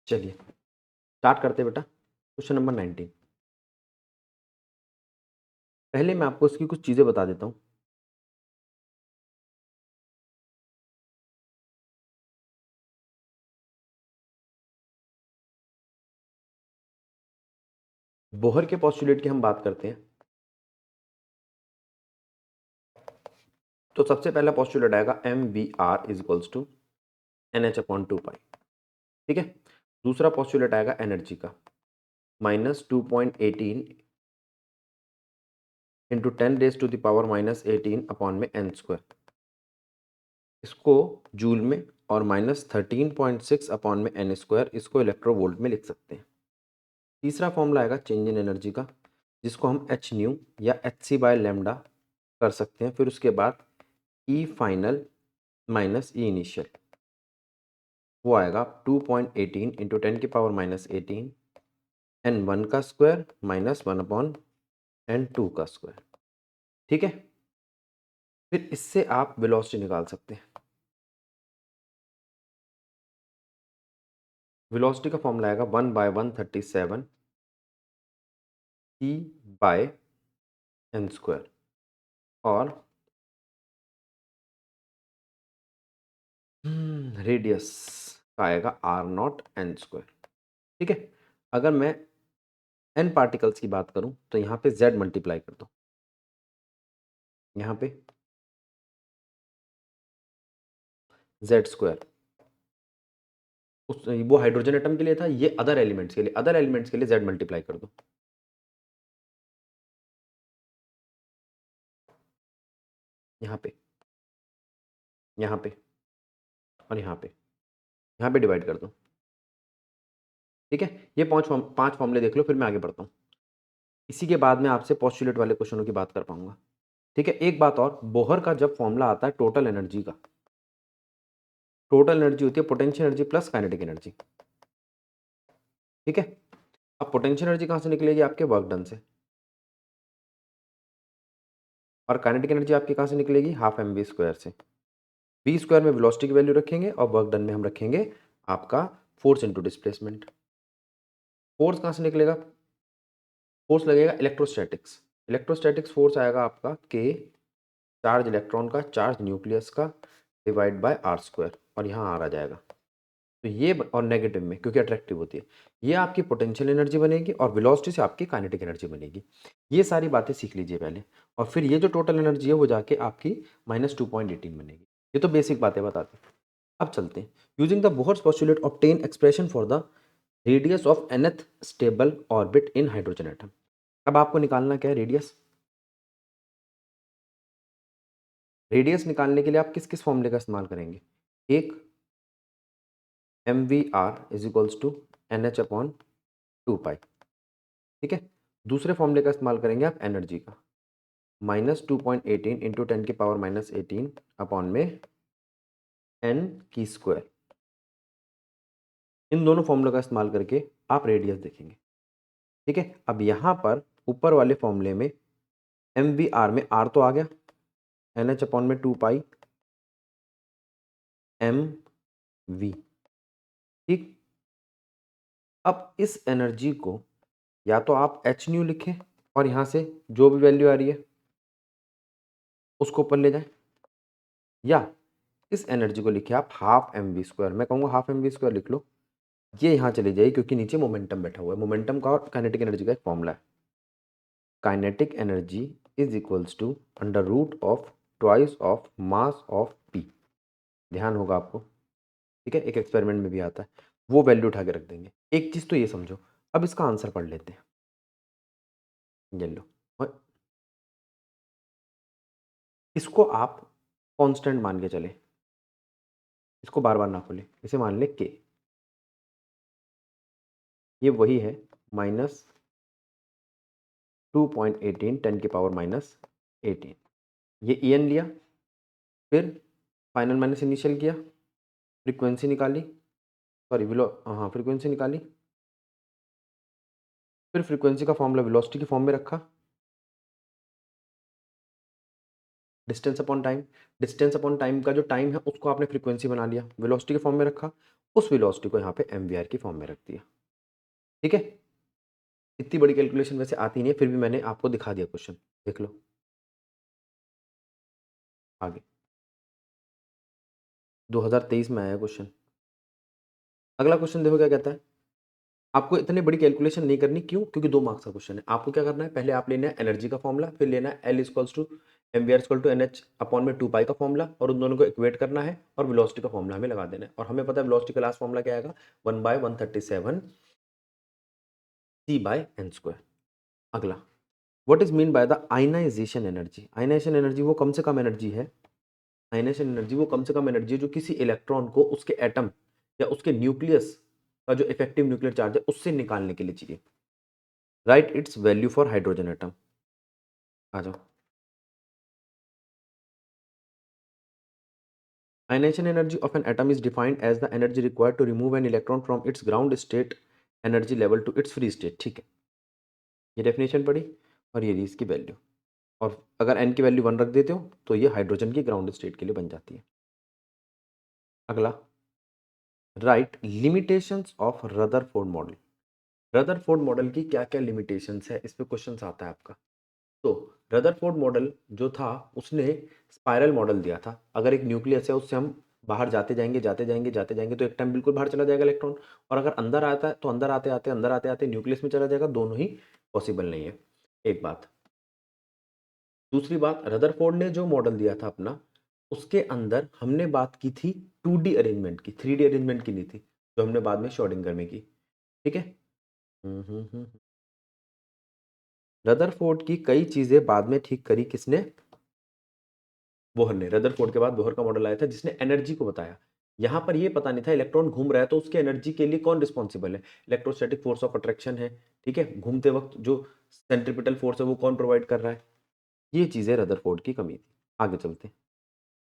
चलिए स्टार्ट करते हैं बेटा। Question number 19। पहले मैं आपको इसकी कुछ चीज़ें बता देता हूँ। बोहर के पोस्टुलेट की हम बात करते हैं तो सबसे पहला पोस्टुलेट आएगा MVR is equals to NH/2 pi. ठीक है। दूसरा पोस्टुलेट आएगा एनर्जी का -2.18 इंटू 10⁻⁻18 अपॉन में n²। इसको जूल में और -13.6 अपॉन में n², इसको इलेक्ट्रोवोल्ट में लिख सकते हैं। तीसरा फॉर्मूला आएगा चेंज इन एनर्जी का, जिसको हम एच न्यू या hc/λ कर सकते हैं। फिर उसके बाद ई फाइनल माइनस ई इनिशियल, वो आएगा 2.18 इंटू 10⁻⁻18 n1 का स्क्वायर -1/n2 का स्क्वायर। ठीक है। फिर इससे आप वेलोसिटी निकाल सकते हैं। वेलोसिटी का फॉर्मूला आएगा 1/137 c/n², और रेडियस का आएगा r0 n²। ठीक है। अगर मैं n पार्टिकल्स की बात करूं तो यहाँ पे z मल्टीप्लाई कर दो, यहाँ पे z²। उस वो हाइड्रोजन एटम के लिए था, ये अदर एलिमेंट्स के लिए, अदर एलिमेंट्स के लिए z मल्टीप्लाई कर दो। यहाँ पे, यहाँ पे और यहाँ पे डिवाइड कर दो। ठीक है। ये पांच फॉर्मूले देख लो, फिर मैं आगे बढ़ता हूँ। इसी के बाद में आपसे पोस्टुलेट वाले क्वेश्चनों की बात कर पाऊंगा। ठीक है। एक बात और, बोहर का जब फॉर्मूला आता है टोटल एनर्जी का, टोटल एनर्जी होती है potential energy plus kinetic energy. ठीक है। अब पोटेंशियल एनर्जी कहाँ से निकलेगी? आपके वर्क डन से। और काइनेटिक एनर्जी आपकी कहाँ से निकलेगी? हाफ mv² से। v² में वेलोसिटी की वैल्यू रखेंगे और वर्क डन में हम रखेंगे आपका फोर्स इनटू डिस्प्लेसमेंट। फोर्स कहाँ से निकलेगा? फोर्स लगेगा इलेक्ट्रोस्टैटिक्स। इलेक्ट्रोस्टैटिक्स फोर्स आएगा आपका k, चार्ज इलेक्ट्रॉन का, चार्ज न्यूक्लियस का, डिवाइड बाय r², और यहाँ आ जाएगा। तो ये और नेगेटिव में, क्योंकि अट्रैक्टिव होती है, ये आपकी पोटेंशियल एनर्जी बनेगी और वेलोसिटी से आपकी काइनेटिक एनर्जी बनेगी। ये सारी बातें सीख लीजिए पहले, और फिर ये जो टोटल एनर्जी है वो जाके आपकी -2.18 बनेगी। ये तो बेसिक बातें बताते हैं। अब चलते हैं। Using the Bohr's postulate obtain expression for the radius of nth stable orbit in hydrogen atom. अब आपको निकालना क्या है? रेडियस। रेडियस निकालने के लिए आप किस किस फॉर्मूले का इस्तेमाल करेंगे? एक, MVR is equals to NH/2 pi. ठीक है। दूसरे फॉर्मूले का इस्तेमाल करेंगे आप एनर्जी का, -2.18 इंटू 10⁻⁻18 अपॉन में n²। इन दोनों फॉर्मूलों का इस्तेमाल करके आप रेडियस देखेंगे। ठीक है। अब यहाँ पर ऊपर वाले फॉर्मूले में MVR में R तो आ गया, NH/2 पाई mv। ठीक। अब इस एनर्जी को या तो आप h न्यू लिखें और यहाँ से जो भी वैल्यू आ रही है उसको ऊपर ले जाएं, या इस एनर्जी को लिखिए आप हाफ mv²। मैं कहूँगा हाफ mv² लिख लो, ये यहाँ चली जाएगी क्योंकि नीचे मोमेंटम बैठा हुआ है। मोमेंटम का और काइनेटिक एनर्जी का एक फॉर्मूला है, kinetic energy is equals to under root of twice of mass of p। ध्यान होगा आपको। ठीक है। एक एक्सपेरिमेंट में भी आता है, वो वैल्यू उठा के रख देंगे। एक चीज़ तो ये समझो। अब इसका आंसर पढ़ लेते हैं। ये लो, और इसको आप कांस्टेंट मान के चले, इसको बार बार ना खोले, इसे मान ले k। ये वही है -2.18 10⁻⁻18। ये En लिया, फिर फाइनल माइनस इनिशियल किया, फ्रीक्वेंसी निकाली, सॉरी फ्रीक्वेंसी निकाली, फिर फ्रीक्वेंसी का फॉर्मूला वेलोसिटी के फॉर्म में रखा, distance upon time, distance upon time का जो टाइम है उसको आपने फ्रीक्वेंसी बना लिया, वेलोसिटी के फॉर्म में रखा, उस वेलोसिटी को यहाँ पे mvr की फॉर्म में रख दिया। ठीक है, इतनी बड़ी कैलकुलेशन वैसे आती नहीं है, फिर भी मैंने आपको दिखा दिया क्वेश्चन, देख लो आगे। 2023 में आया क्वेश्चन। अगला क्वेश्चन देखो क्या कहता है। आपको इतनी बड़ी कैलकुलेशन नहीं करनी, क्यों? क्योंकि 2 मार्क्स का क्वेश्चन है। आपको क्या करना है, पहले आप लेना है एनर्जी का फॉर्मूला, फिर लेना है L equals to mvr equal to NH upon में 2 पाई का फॉर्मूला, और उन दोनों को इक्वेट करना है और वेलोसिटी का फॉर्मूला हमें लगा देना है। और हमें पता है वेलोसिटी का लास्ट फॉर्मूला क्या आएगा, 1/137 c/n²। अगला, what is mean by the ionization energy. Ionization energy वो कम से कम एनर्जी है, आयनाइजेशन एनर्जी वो कम से कम एनर्जी है जो किसी इलेक्ट्रॉन को उसके एटम या उसके न्यूक्लियस का जो इफेक्टिव न्यूक्लियर चार्ज है उससे निकालने के लिए चाहिए। Right it's value for hydrogen atom. आ जाओ। Ionization energy of an atom is defined as the energy required to remove an electron from its ground state energy level to its free state। ठीक है, ये definition पढ़ी और ये इसकी value, और अगर n की वैल्यू 1 रख देते हो तो ये हाइड्रोजन की ग्राउंड स्टेट के लिए बन जाती है। अगला, right limitations of Rutherford model. Rutherford model की क्या क्या लिमिटेशंस है, इस पे क्वेश्चन आता है आपका। तो रदरफोर्ड मॉडल जो था उसने स्पाइरल मॉडल दिया था। अगर एक न्यूक्लियस है उससे हम बाहर जाते जाएंगे जाते जाएंगे जाते जाएंगे तो एक टाइम बिल्कुल बाहर चला जाएगा इलेक्ट्रॉन, और अगर अंदर आता है तो अंदर आते आते न्यूक्लियस में चला जाएगा। दोनों ही पॉसिबल नहीं है, एक बात। दूसरी बात, रदरफोर्ड ने जो मॉडल दिया था अपना, उसके अंदर हमने बात की थी 2D अरेंजमेंट की, 3D अरेंजमेंट की नहीं थी, जो हमने बाद में श्रोडिंगर में की। ठीक है। रदरफोर्ड की कई चीजें बाद में ठीक करी किसने, बोहर ने। रदरफोर्ड के बाद बोहर का मॉडल आया था जिसने एनर्जी को बताया। यहाँ पर ये पता नहीं था इलेक्ट्रॉन घूम रहा है तो उसके एनर्जी के लिए कौन रिस्पॉन्सिबल है। इलेक्ट्रोस्टैटिक फोर्स ऑफ अट्रैक्शन है, ठीक है, घूमते वक्त जो सेंट्रीपिटल फोर्स है वो कौन प्रोवाइड कर रहा है। ये चीजें रदरफोर्ड की कमी थी। आगे चलते हैं।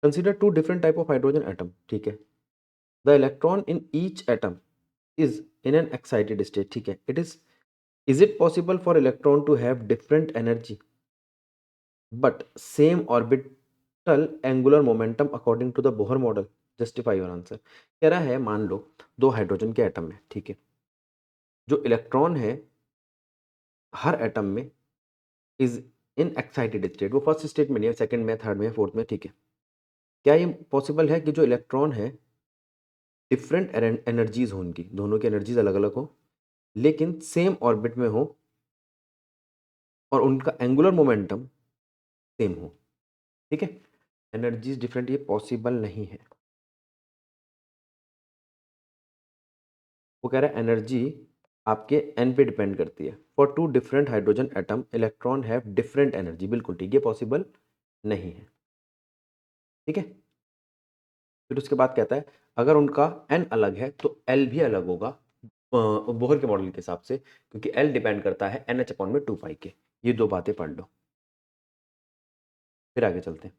Consider 2 different type of hydrogen atom. ठीक है, the electron in each atom is in an excited state. ठीक है, is it possible for electron to have different energy but same orbital angular momentum according to the Bohr model? Justify your answer। कह रहा है मान लो 2 hydrogen के atom है, ठीक है, जो इलेक्ट्रॉन है हर एटम में इज इन एक्साइटेड स्टेट। वो फर्स्ट स्टेट में नहीं है, सेकंड में, थर्ड में, फोर्थ में। ठीक है, क्या ये पॉसिबल है कि जो इलेक्ट्रॉन है डिफरेंट एनर्जीज हो, उनकी दोनों की एनर्जीज अलग अलग हो लेकिन सेम ऑर्बिट में हो और उनका एंगुलर मोमेंटम सेम हो। ठीक है, एनर्जीज डिफरेंट, ये पॉसिबल नहीं है। वो कह रहा है एनर्जी आपके एन पे डिपेंड करती है। For 2 different hydrogen atom electron have different energy. बिल्कुल ठीक, ये पॉसिबल नहीं है। ठीक है, फिर उसके बाद कहता है अगर उनका एन अलग है तो एल भी अलग होगा बोहर के मॉडल के हिसाब से, क्योंकि एल डिपेंड करता है एन एच अपॉन में 2 पाई के। ये 2 बातें पढ़ लो, फिर आगे चलते हैं।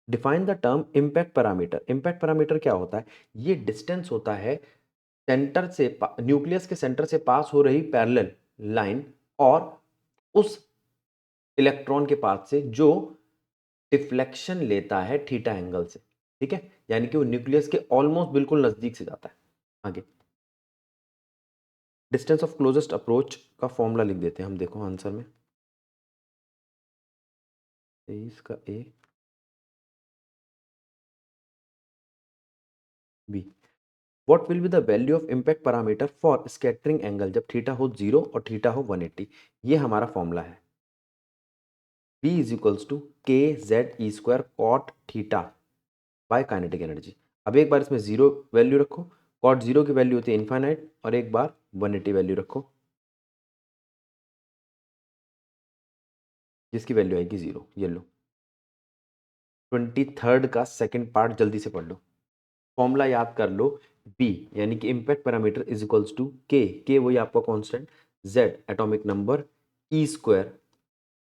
Define the term impact parameter. Impact parameter क्या होता है, ये डिस्टेंस होता है सेंटर से, न्यूक्लियस के सेंटर से पास हो रही पैरेलल लाइन और उस इलेक्ट्रॉन के पास से जो डिफ्लेक्शन लेता है थीटा एंगल से। ठीक है, यानी कि वो न्यूक्लियस के ऑलमोस्ट बिल्कुल नजदीक से जाता है। आगे, डिस्टेंस ऑफ क्लोजेस्ट अप्रोच का फॉर्मूला लिख देते हैं हम, देखो आंसर में 23 का A B. What will be the value of impact parameter for scattering angle जब थीटा हो 0 और थीटा हो 180। ये हमारा फॉर्मूला है, B is equals to K Z E square cot theta by kinetic energy. अब एक बार इसमें 0 वैल्यू रखो, कॉट 0 की वैल्यू होती है इनफाइनाइट, और एक बार 180 वैल्यू रखो जिसकी वैल्यू आएगी 0। ये लो 23rd का सेकंड पार्ट जल्दी से पढ़ लो, फॉर्मूला याद कर लो। बी यानी कि impact parameter is equals to K वही आपका constant, Z atomic number, E square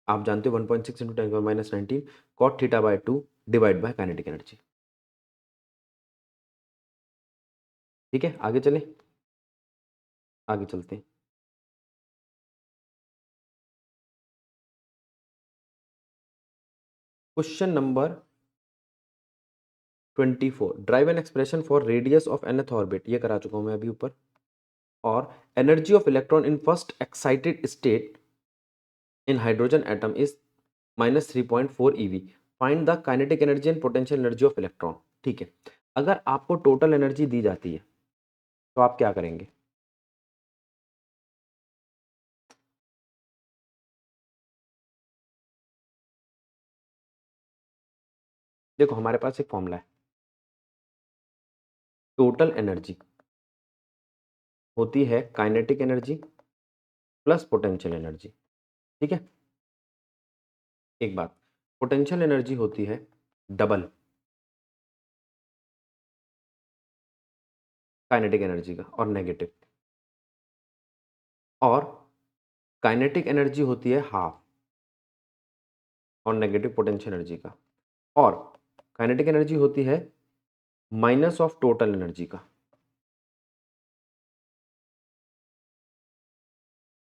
आप जानते हो 1.6 into 10⁻⁻19 cot theta by 2 divide by kinetic energy. ठीक है, आगे चले, आगे चलते हैं। Question number 24 derive an expression for radius of nth orbit, ये करा चुका हूं मैं अभी ऊपर। और energy of electron in first excited state in hydrogen atom is -3.4 eV। Find the kinetic energy and potential energy of electron. ठीक है, अगर आपको टोटल एनर्जी दी जाती है तो आप क्या करेंगे? देखो हमारे पास एक फॉर्मूला है, टोटल एनर्जी होती है kinetic energy plus potential energy. ठीक है, एक बात, पोटेंशियल एनर्जी होती है डबल काइनेटिक एनर्जी का और नेगेटिव, और काइनेटिक एनर्जी होती है हाफ और नेगेटिव पोटेंशियल एनर्जी का, और काइनेटिक एनर्जी होती है माइनस ऑफ टोटल एनर्जी का।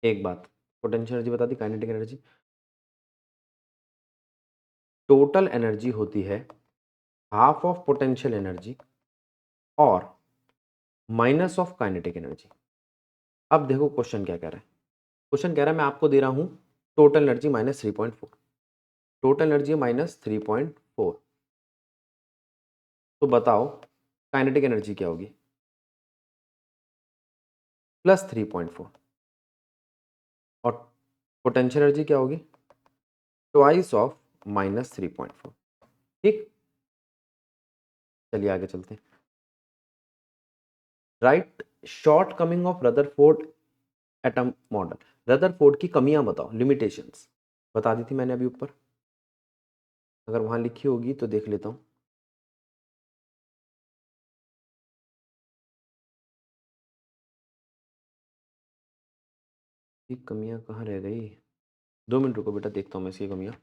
एक बात, पोटेंशियल एनर्जी बता दी, काइनेटिक एनर्जी। टोटल एनर्जी होती है हाफ ऑफ पोटेंशियल एनर्जी और माइनस ऑफ काइनेटिक एनर्जी। अब देखो क्वेश्चन क्या कह रहा है, क्वेश्चन कह रहा है मैं आपको दे रहा हूं टोटल एनर्जी -3.4, टोटल एनर्जी -3.4, तो बताओ काइनेटिक एनर्जी क्या होगी? +3.4, और पोटेंशियल एनर्जी क्या होगी? Twice of -3.4। ठीक, चलिए आगे चलते हैं। Right short coming of Rutherford atom model. Rutherford की कमियां बताओ, लिमिटेशंस बता दी थी मैंने अभी ऊपर, अगर वहां लिखी होगी तो देख लेता हूं। ये कमियां कहाँ रह गई? 2 मिनट रुको बेटा, देखता हूँ मैं इसकी कमियां।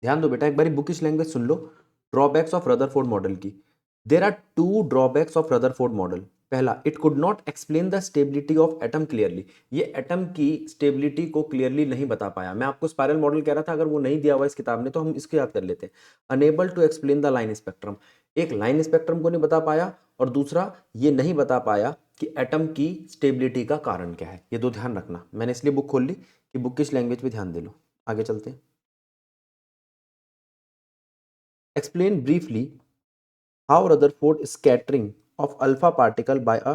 ध्यान दो बेटा, एक बारी बुकिश लैंग्वेज सुन लो। ड्रॉबैक्स ऑफ रदरफोर्ड मॉडल की, there are 2 drawbacks of Rutherford model. पहला, it could not explain the stability of atom clearly. ये एटम की स्टेबिलिटी को क्लियरली नहीं बता पाया। मैं आपको स्पाइरल मॉडल कह रहा था, अगर वो नहीं दिया हुआ इस किताब ने तो हम इसको याद कर लेते हैं। Unable to explain the line spectrum, एक लाइन स्पेक्ट्रम को नहीं बता पाया, और दूसरा ये नहीं बता पाया कि एटम की स्टेबिलिटी का कारण क्या है। ये दो ध्यान रखना, मैंने इसलिए बुक खोल ली कि बुकिश लैंग्वेज पे ध्यान दे लो। आगे चलते हैं। Explain briefly how Rutherford scattering of alpha particle by a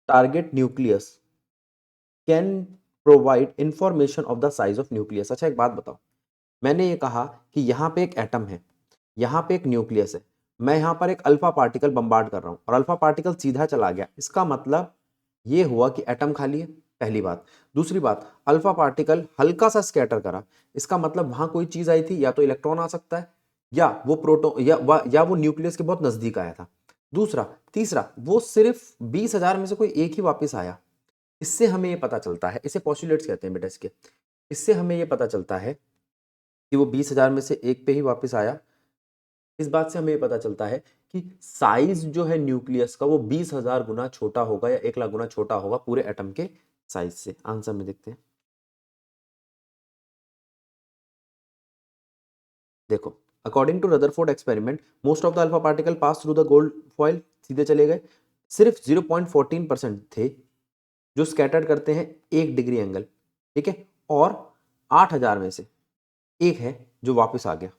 target nucleus can provide information of the size of nucleus। अच्छा एक बात बताओ, मैंने ये कहा कि यहाँ पे एक एटम है, यहाँ पे एक न्यूक्लियस है, मैं यहाँ पर एक अल्फा पार्टिकल बम्बार्ड कर रहा हूँ और अल्फा पार्टिकल सीधा चला गया, इसका मतलब ये हुआ कि एटम खाली है, पहली बात। दूसरी बात, अल्फा पार्टिकल हल्का सा स्कैटर करा, इसका मतलब वहां कोई चीज आई थी, या तो इलेक्ट्रॉन आ सकता है, या वो प्रोटॉन या वो न्यूक्लियस के बहुत नजदीक आया था। दूसरा, तीसरा, वो सिर्फ 20,000 में से कोई एक ही वापस आया। इससे हमें ये पता चलता है, इसे पॉस्टुलेट्स कहते हैं बेटा इसके, इससे हमें ये पता चलता है कि वो 20,000 में से एक पे ही वापस आया। इस बात से हमें ये पता चलता है कि साइज जो है न्यूक्लियस का वो 20,000 गुना छोटा होगा या 1 लाख गुना छोटा होगा पूरे एटम के साइज से। आंसर में देखते हैं। देखो, according to Rutherford experiment most of the alpha particle pass through the gold foil, सीधे चले गए। सिर्फ 0.14% थे जो स्कैटर्ड करते हैं 1 डिग्री एंगल, ठीक है, और 8,000 में से एक है जो वापस आ गया,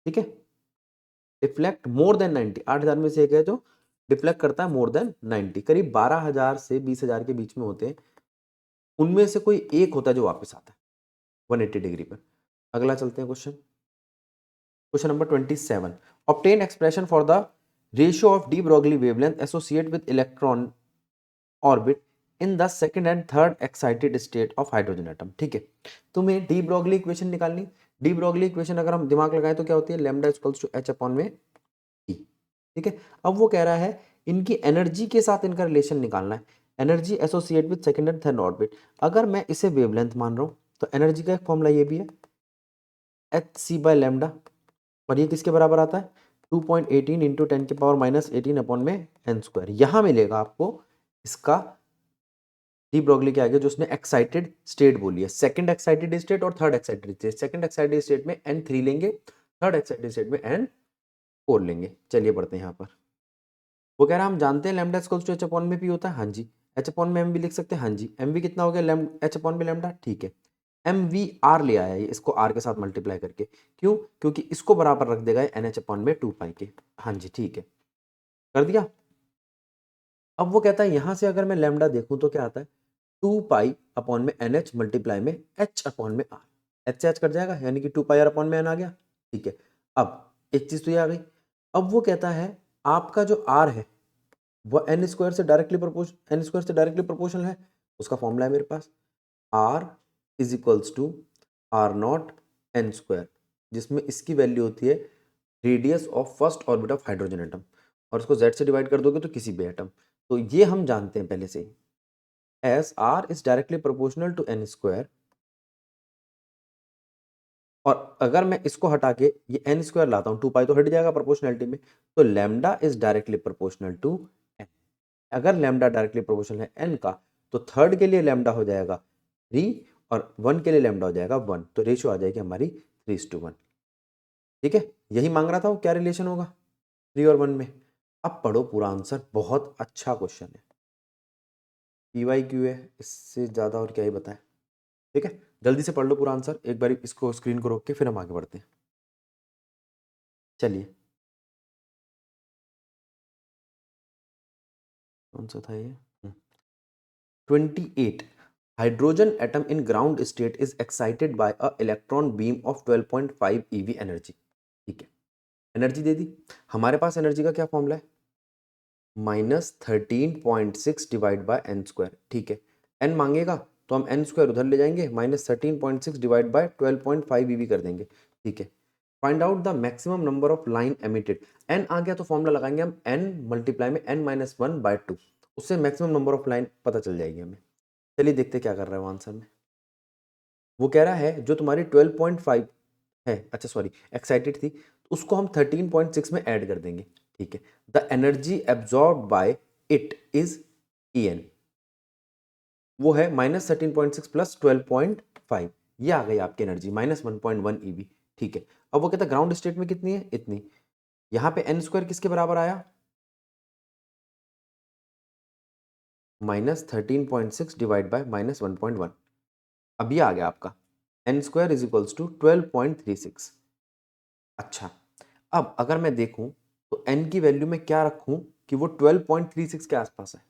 ठीक है। डिफ्लेक्ट मोर देन 90, 8,000 में से एक है जो डिफ्लेक्ट करता है मोर देन 90, करीब 12,000 से 20,000 के बीच में होते हैं, उनमें से कोई एक होता है जो वापस आता है 180 डिग्री पर। अगला चलते हैं question, question number 27। Obtain expression for the ratio of de Broglie wavelength associate with electron orbit in the second and third excited state of hydrogen atom. ठीक है, तुम्हें डी ब्रोगली इक्वेशन निकालनी। डी ब्रोगली इक्वेशन अगर हम दिमाग लगाएं तो क्या होती है, lambda equals to H upon में ई। ठीक है, अब वो कह रहा है इनकी एनर्जी के साथ इनका रिलेशन निकालना है, energy associate with second and third orbit. अगर मैं इसे वेवलेंथ मान रहा हूं तो एनर्जी का एक फॉर्मूला ये भी है, एच सी बाय लैम्डा, और ये किसके बराबर आता है, 2.18 इंटू 10⁻⁻18 अपॉन में n स्क्वायर। यहां मिलेगा आपको इसका डी ब्रॉगली के आगे जो उसने एक्साइटेड स्टेट बोली है, सेकंड एक्साइटेड स्टेट और third excited state. Second excited state में N3 लेंगे, थर्ड एक्साइटेड स्टेट में N4 लेंगे। चलिए पढ़ते हैं यहाँ पर। वो कह रहा है हम जानते हैं lambda equals to H upon में पी होता है, हाँ जी। एच अपॉन में एम भी लिख सकते हैं, हाँ जी। एम भी कितना हो गया, एच अपॉन में लैम्डा, ठीक है। एम वी आर ले आया ये, इसको आर के साथ मल्टीप्लाई करके, क्यों, क्योंकि इसको बराबर रख देगा एन एच अपॉन में 2 पाई के, हाँ जी ठीक है, कर दिया। अब वो कहता है यहां से अगर मैं लैम्डा देखूं तो क्या आता है, 2 पाई अपॉन में एन एच मल्टीप्लाई में एच अपॉन में आर, एच से एच कट जाएगा, यानी कि 2 पाई आर अपॉन में एन आ गया, ठीक है। अब एक चीज तो ये आ गई। अब वो कहता है आपका जो आर है वो एन स्क्वायर से डायरेक्टली प्रोपोर्शनल है, उसका फॉर्मूला है मेरे पास, r is equals to are not an square, जिसमें इसकी वैल्यू होती है radius of first orbit of hydrogen atom, और उसको z से डिवाइड कर दोगे तो किसी भी एटम। तो ये हम जानते हैं पहले से ही, as r is directly proportional to n square, और अगर मैं इसको हटा के ये एन स्क्वायर लाता हूँ, 2 पाई तो हट जाएगा प्रोपोर्शनलिटी में, तो lambda is directly proportional to N. अगर लैम्डा डायरेक्टली प्रोपोर्शनल है एन का, तो थर्ड के लिए लैम्डा हो जाएगा 3 और 1 के लिए लैम्डा हो जाएगा 1, तो रेशियो आ जाएगी हमारी 3:1। ठीक है, यही मांग रहा था वो, क्या रिलेशन होगा 3 और 1 में। अब पढ़ो पूरा आंसर, बहुत अच्छा क्वेश्चन है, PYQ है, इससे ज़्यादा और क्या ही बताएं। ठीक है, जल्दी से पढ़ लो पूरा आंसर, एक बार इसको स्क्रीन को रोक के फिर हम आगे बढ़ते हैं। चलिए, कौन सा था ये, 28 hydrogen atom in ground state is excited by a electron beam of 12.5 EV energy. ठीक है, एनर्जी दे दी, हमारे पास एनर्जी का क्या फॉर्मूला है, -13.6 डिवाइड बाय एन स्क्वायर। ठीक है, एन मांगेगा तो हम एन स्क्वायर उधर ले जाएंगे, -13.6 डिवाइड बाय 12.5 EV कर देंगे। ठीक है, find out the maximum number of line emitted. N आ गया तो फॉर्मूला लगाएंगे हम एन मल्टीप्लाई में n-1/2, उससे मैक्सिमम नंबर ऑफ लाइन पता चल जाएगी हमें। चलिए देखते क्या कर रहा है वो आंसर में। वो कह रहा है जो तुम्हारी 12.5 है, अच्छा सॉरी एक्साइटेड थी, तो उसको हम 13.6 में ऐड कर देंगे। ठीक है, the energy absorb by it is En, वो है -13.6 प्लस 12.5, ये आ गई आपकी एनर्जी -1.1 EV। ठीक है, अब वो कहता है ग्राउंड स्टेट में कितनी है, इतनी। यहाँ पे एन स्क्वायर किसके बराबर आया, -13.6 डिवाइड बाय -1.1। अब ये आ गया आपका N square is equals to 12.36। अच्छा, अब अगर मैं देखूं तो n की वैल्यू में क्या रखूं कि वो 12.36 के आसपास है।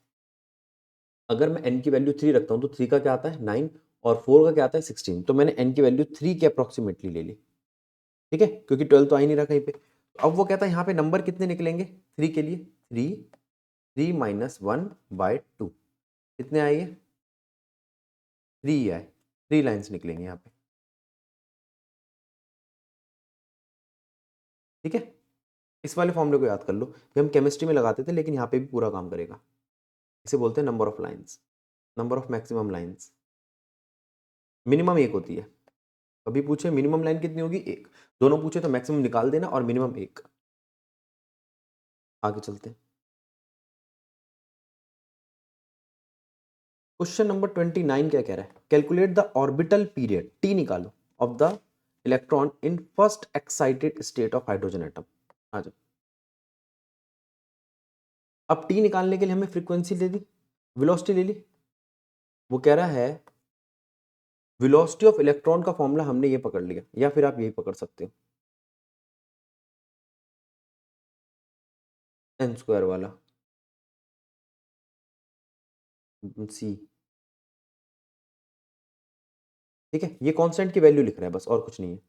अगर मैं n की वैल्यू 3 रखता हूं तो 3 का क्या आता है 9 और 4 का क्या आता है 16, तो मैंने n की वैल्यू 3 के अप्रोक्सीमेटली ले ली। ठीक है, क्योंकि 12 तो आ ही नहीं रहा कहीं पे। तो अब वो कहता है यहाँ पे नंबर कितने निकलेंगे 3 के लिए, 3 - 1/2 कितने आएंगे, 3 आए, 3 लाइन्स निकलेंगे यहाँ पे। ठीक है, इस वाले फॉर्मूले को याद कर लो, ये हम केमिस्ट्री में लगाते थे लेकिन यहाँ पे भी पूरा काम करेगा। इसे बोलते हैं number of lines, number of maximum lines. Minimum 1 होती है, कभी पूछे मिनिमम लाइन कितनी होगी 1, दोनों पूछे तो मैक्सिमम निकाल देना और मिनिमम 1। आगे चलते हैं, क्वेश्चन नंबर 29 क्या कह रहा है, calculate the orbital period t निकालो of the electron in first excited state of hydrogen atom. आ जाओ, अब टी निकालने के लिए हमें फ्रीक्वेंसी ले दी, वेलोसिटी ले ली। वो कह रहा है वेलोसिटी ऑफ इलेक्ट्रॉन का फॉर्मूला हमने ये पकड़ लिया, या फिर आप यही पकड़ सकते हो एन स्क्वायर वाला सी। ठीक है, ये कांस्टेंट की वैल्यू लिख रहा है बस, और कुछ नहीं है।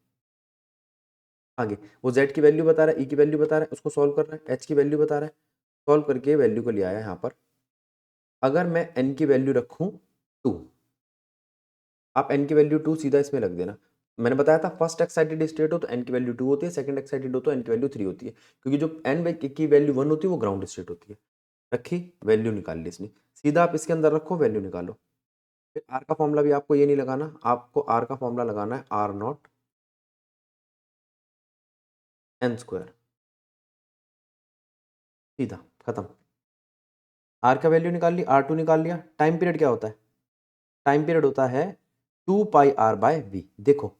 आगे वो z की वैल्यू बता रहा है, e की वैल्यू बता रहा है, उसको सॉल्व कर रहा है, h की वैल्यू बता रहा है, सॉल्व करके वैल्यू को ले आया यहाँ पर। अगर मैं n की वैल्यू रखूँ 2, आप n की वैल्यू 2 सीधा इसमें रख देना। मैंने बताया था फर्स्ट एक्साइटेड स्टेट हो तो n की वैल्यू 2 होती है, सेकंड एक्साइटेड हो तो n की वैल्यू 3 होती है, क्योंकि जो n की वैल्यू 1 होती है वो ग्राउंड स्टेट होती है। रखी, वैल्यू निकाल ली इसने, सीधा आप इसके अंदर रखो, वैल्यू निकालो। फिर आर का फॉर्मूला भी आपको ये नहीं लगाना, आपको आर का फॉर्मूला लगाना है आर नॉट एन स्क्वायर, सीधा खत्म। आर का वैल्यू निकाल ली, R2 निकाल लिया, टाइम पीरियड क्या होता है टाइम पीरियड होता है 2 पाई आर बाय वी। देखो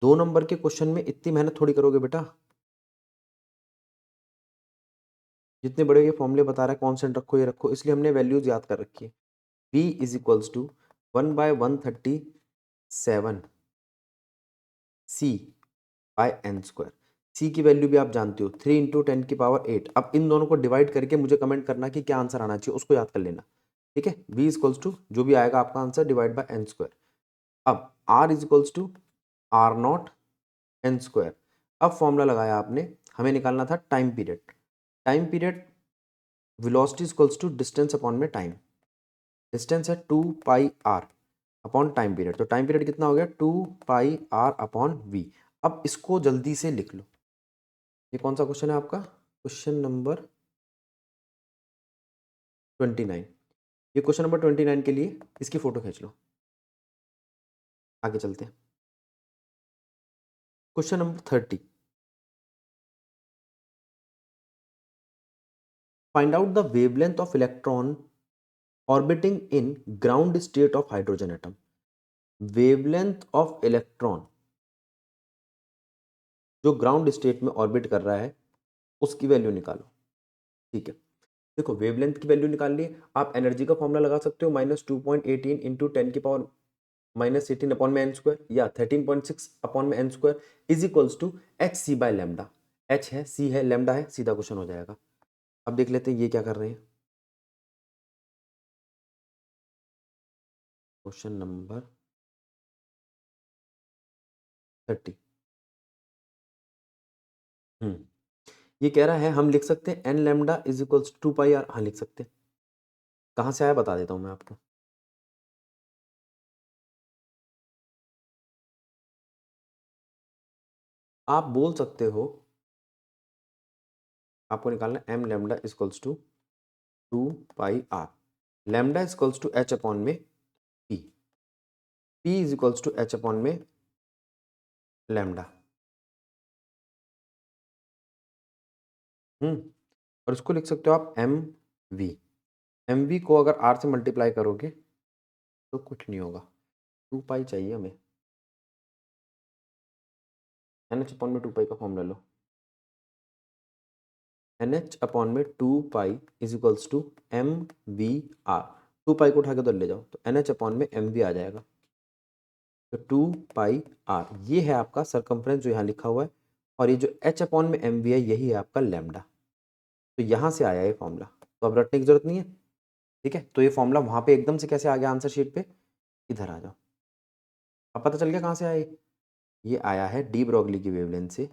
2 नंबर के क्वेश्चन में इतनी मेहनत थोड़ी करोगे बेटा, जितने बड़े ये फॉर्मूले बता रहा है कॉन्स्टेंट रखो ये रखो, इसलिए हमने वैल्यूज याद कर रखी है। v is equals to 1/137 c by n square. c की वैल्यू भी आप जानते हो 3 इंटू 10⁸। अब इन दोनों को डिवाइड करके मुझे कमेंट करना कि क्या आंसर आना चाहिए, उसको याद कर लेना। ठीक है, v इक्वल्स टू जो भी आएगा आपका answer divide by n square. अब r is equals to are naught n square. अब फॉर्मूला लगाया आपने, हमें निकालना था time period. Time period velocity equals to distance upon में टाइम। डिस्टेंस है 2 pi R upon time period, तो टाइम पीरियड कितना हो गया 2 पाई आर अपॉन वी। अब इसको जल्दी से लिख लो। ये कौन सा क्वेश्चन है आपका, क्वेश्चन नंबर 29। ये क्वेश्चन नंबर 29 के लिए इसकी फोटो खींच लो। आगे चलते हैं, question number 30। Find out the wavelength of electron orbiting in ground state of hydrogen atom. Wavelength of electron जो ग्राउंड स्टेट में ऑर्बिट कर रहा है उसकी वैल्यू निकालो। ठीक है, देखो वेवलेंथ की वैल्यू निकाल ली। आप एनर्जी का फॉर्मूला लगा सकते हो -2.18 इंटू 10⁻⁻18 अपॉन में एन स्क्वायर या 13.6 अपॉन में N square is equals to H C by lambda. H है, सी है, लैम्डा है, सीधा क्वेश्चन हो जाएगा। अब देख लेते हैं ये क्या कर रहे हैं। Question number 30। ये कह रहा है हम लिख सकते हैं N lambda is equals 2 pi R. हाँ लिख सकते हैं। कहाँ से आया बता देता हूँ मैं आपको। आप बोल सकते हो, आपको निकालना m lambda equals to 2 pi r. Lambda equals to H upon में p. P is equals to H upon में लैम्डा। और इसको लिख सकते हो आप एम वी। एम वी को अगर आर से मल्टीप्लाई करोगे तो कुछ नहीं होगा, 2 पाई चाहिए हमें। एन एच अपॉन में 2 पाई का फॉर्म ले लो। एन एच अपॉन में 2 pi is equals to M we R. 2 pi को उठा के उधर ले जाओ तो एन एच अपॉन में एम वी आ जाएगा। तो 2 पाई आर ये है आपका सरकमफ्रेंस जो यहाँ लिखा हुआ है, और ये जो एच अपॉन में एम वी है यही है आपका लैम्डा। तो यहाँ से आया ये फॉर्मूला, तो अब रटने की जरूरत नहीं है। ठीक है, तो ये फॉर्मूला वहाँ पे एकदम से कैसे आ गया आंसर शीट पे, इधर आ जाओ। अब पता चल गया कहाँ से आया ये आया है डी ब्रॉगली की वेवलेंथ से।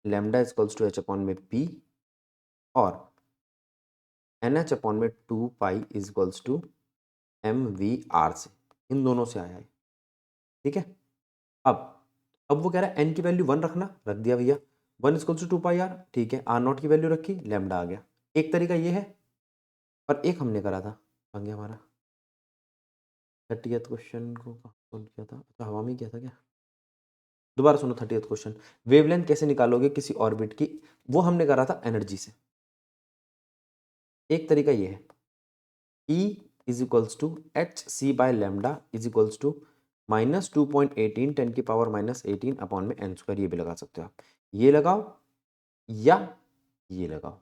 Lambda equals to H upon में पी और एन एच अपॉन में 2 pi is equals to M we R से, इन दोनों से आया है। ठीक है, अब वो कह रहा है एन की वैल्यू 1 रखना, रख दिया भैया। 1 इक्वल्स टू 2 पाई आर। ठीक है, आर नॉट की वैल्यू रखी, लैम्डा आ गया। एक तरीका ये है, और एक हमने करा था बन गया हमारा 30th क्वेश्चन को कौन किया था, अच्छा हवा में किया था क्या। दोबारा सुनो 30th क्वेश्चन। वेवलेंथ कैसे निकालोगे किसी ऑर्बिट की, वो हमने करा था एनर्जी से। एक तरीका ये है, E is equals to H C by lambda is equals to -2.18 10⁻⁻18 upon में एन स्क्वायर। ये भी लगा सकते हो आप, ये लगाओ या ये लगाओ।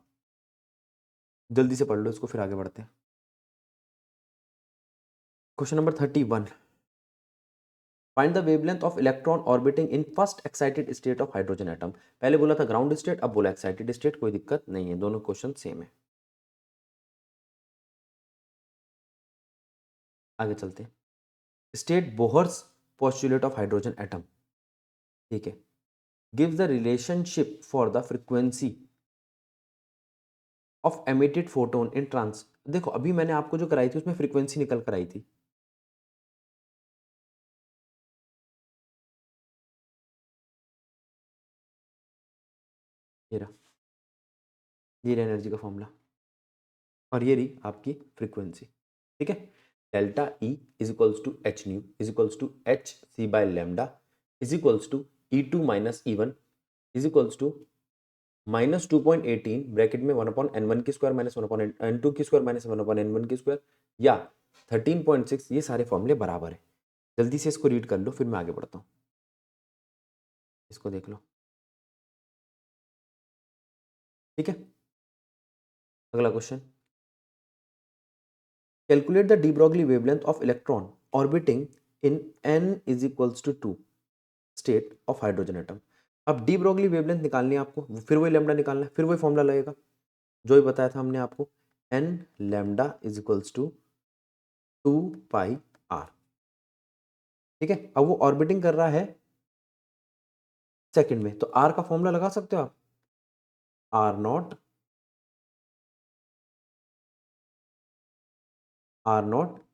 जल्दी से पढ़ लो इसको फिर आगे बढ़ते हैं। Question number 31। Find the wavelength of electron orbiting in first excited state of hydrogen atom. पहले बोला था ग्राउंड स्टेट, अब बोला एक्साइटेड स्टेट, कोई दिक्कत नहीं है, दोनों क्वेश्चन सेम है। आगे चलते हैं। State Bohr's postulate of hydrogen atom. ठीक है, gives the relationship for the frequency of emitted photon in trans. देखो अभी मैंने आपको जो कराई थी उसमें फ्रीक्वेंसी निकल कर आई थी। ये रहा, ये रहा एनर्जी का फॉर्मूला, और ये रही आपकी फ्रीक्वेंसी। ठीक है, delta E is equals to H nu is equals to H C by lambda is equals to E2 minus E1 is equals to -2.18 bracket में 1/n1 की स्क्वायर माइनस 1/n2 की स्क्वायर माइनस 1/n1 की square, या 13.6 ये सारे फॉर्मूले बराबर है। जल्दी से इसको रीड कर लो, फिर मैं आगे बढ़ता हूँ। इसको देख लो, ठीक है। अगला question, calculate the de Broglie wavelength of electron orbiting in n is equals to 2 state of hydrogen atom. अब डी ब्रॉगली वेवलेंथ निकालनी है आपको, फिर वही लैम्डा निकालना है, फिर वही फॉर्मूला लगेगा जो ही बताया था हमने आपको, n lambda is equals to 2 pi r, ठीक है। अब वो ऑर्बिटिंग कर रहा है सेकंड में, तो r का फॉर्मूला लगा सकते हो आप, R not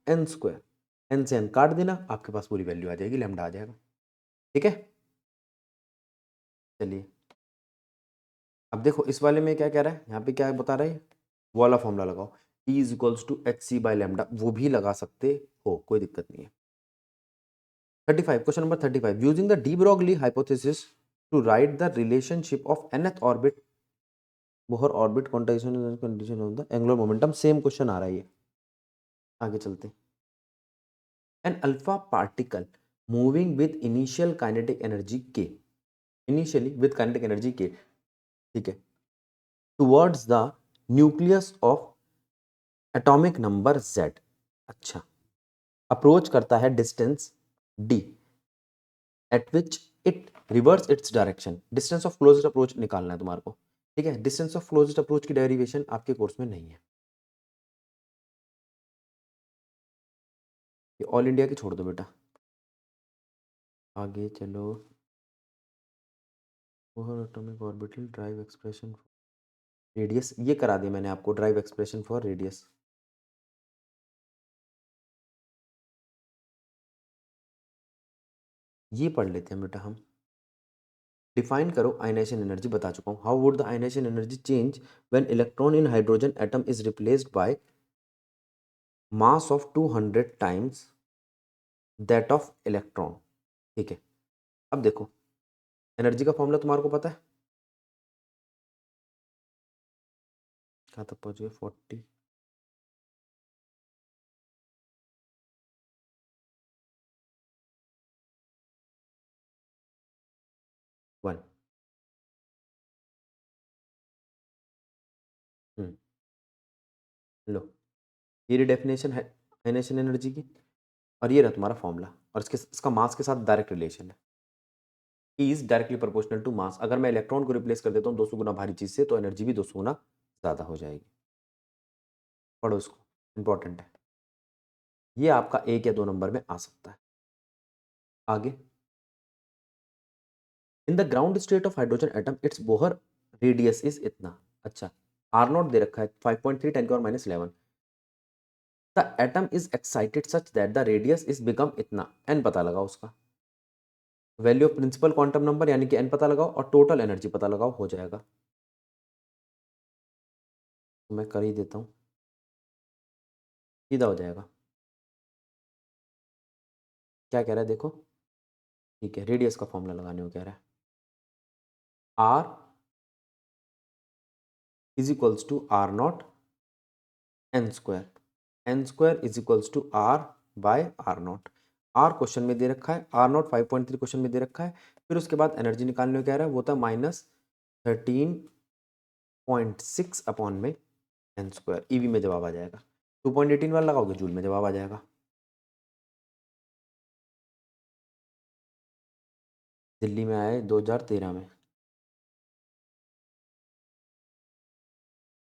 an square, N से एन काट देना, आपके पास पूरी वैल्यू आ जाएगी, लैम्डा आ जाएगा, ठीक है। चलिए अब देखो इस वाले में क्या कह रहा है, यहाँ पे क्या बता रहा है, वो वाला फॉर्मूला लगाओ, E is equals to H C by lambda, वो भी लगा सकते हो, कोई दिक्कत नहीं है। 35, question number 35, using the de Broglie hypothesis to write the relationship of nth orbit Bohr orbit quantization condition of the angular momentum, same question आ रहा है ये, आगे चलते हैं। An alpha particle moving with initial kinetic energy k, initially with kinetic energy k, ठीक है, towards the nucleus of atomic number z, अच्छा, अप्रोच करता है distance d at which it reverse its direction, distance of closest approach निकालना है तुम्हारे को, ठीक है। डिस्टेंस ऑफ क्लोजेस्ट अप्रोच की डेरिवेशन आपके कोर्स में नहीं है, ये ऑल इंडिया की छोड़ दो बेटा, आगे चलो। Atomic orbital drive expression radius, ये करा दिया मैंने आपको, ड्राइव एक्सप्रेशन फॉर रेडियस, ये पढ़ लेते हैं बेटा हम। डिफाइन करो आयनाइजेशन एनर्जी, बता चुका हूँ। How would the ionization energy change when electron in hydrogen atom is replaced by mass of 200 times that of electron, ठीक है। अब देखो एनर्जी का फॉर्मूला तुम्हारे को पता है, कहाँ तक पहुँच गए, 40, वन, लो, ये डेफिनेशन है आयनाइजेशन एनर्जी की, और ये रहा तुम्हारा फॉर्मूला, और इसका मास के साथ डायरेक्ट रिलेशन है, E is directly proportional to mass. अगर मैं इलेक्ट्रॉन को रिप्लेस कर देता हूँ 200 गुना भारी चीज से, तो एनर्जी भी 200 गुना ज्यादा हो जाएगी। पढ़ो इसको, इंपॉर्टेंट है ये, आपका 1 या 2 नंबर में आ सकता है। आगे, in the ground state of hydrogen atom it's Bohr radius is इतना, अच्छा, आर नॉट दे रखा है 5.3 10 की power -11, the atom is excited such that the radius is become इतना, एन पता लगाओ उसका, value of principal quantum number यानी कि एन पता लगाओ, और टोटल एनर्जी पता लगाओ, हो जाएगा। तो मैं कर ही देता हूँ, सीधा हो जाएगा। क्या कह रहा है देखो, ठीक है, रेडियस का फॉर्मूला लगाने को कह रहा है, R is equals to are not an square, n square is equals to R by R not, R question में दे रखा है, आर नॉट 5.3 क्वेश्चन में दे रखा है, फिर उसके बाद एनर्जी निकालने को कह रहा है, वो था -13.6 अपॉन में एन स्क्वायर, ईवी में जवाब आ जाएगा, 2.18 वाला लगाओगे जूल में जवाब आ जाएगा। दिल्ली में आए 2013 में।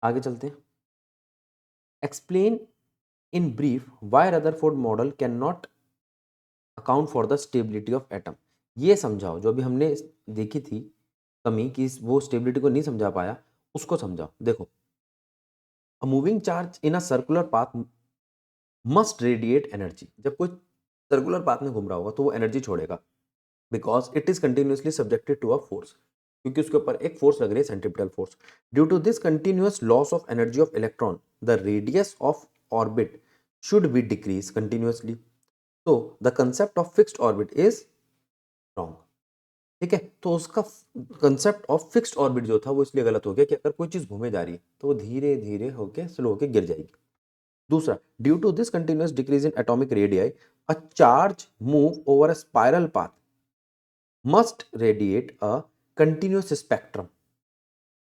आगे चलते हैं, explain in brief why Rutherford model can not account for the stability of atom, ये समझाओ जो अभी हमने देखी थी कमी कि वो स्टेबिलिटी को नहीं समझा पाया, उसको समझाओ। देखो, a moving charge in a circular path must radiate energy, जब कोई सर्कुलर पाथ में घूम रहा होगा तो वो एनर्जी छोड़ेगा, because it is continuously subjected to a force, क्योंकि उसके ऊपर एक फोर्स लग रही है, centripetal force. Due to this continuous loss of energy of electron the radius of orbit should be decrease continuously, तो the concept of fixed orbit is wrong, ठीक है। तो उसका कंसेप्ट ऑफ फिक्स्ड ऑर्बिट जो था वो इसलिए गलत हो गया कि अगर कोई चीज घूमे जा रही है तो वो धीरे धीरे होके स्लो होके गिर जाएगी, दूसरा, due to this continuous decrease in atomic radii a charge move over a spiral path must radiate a continuous spectrum,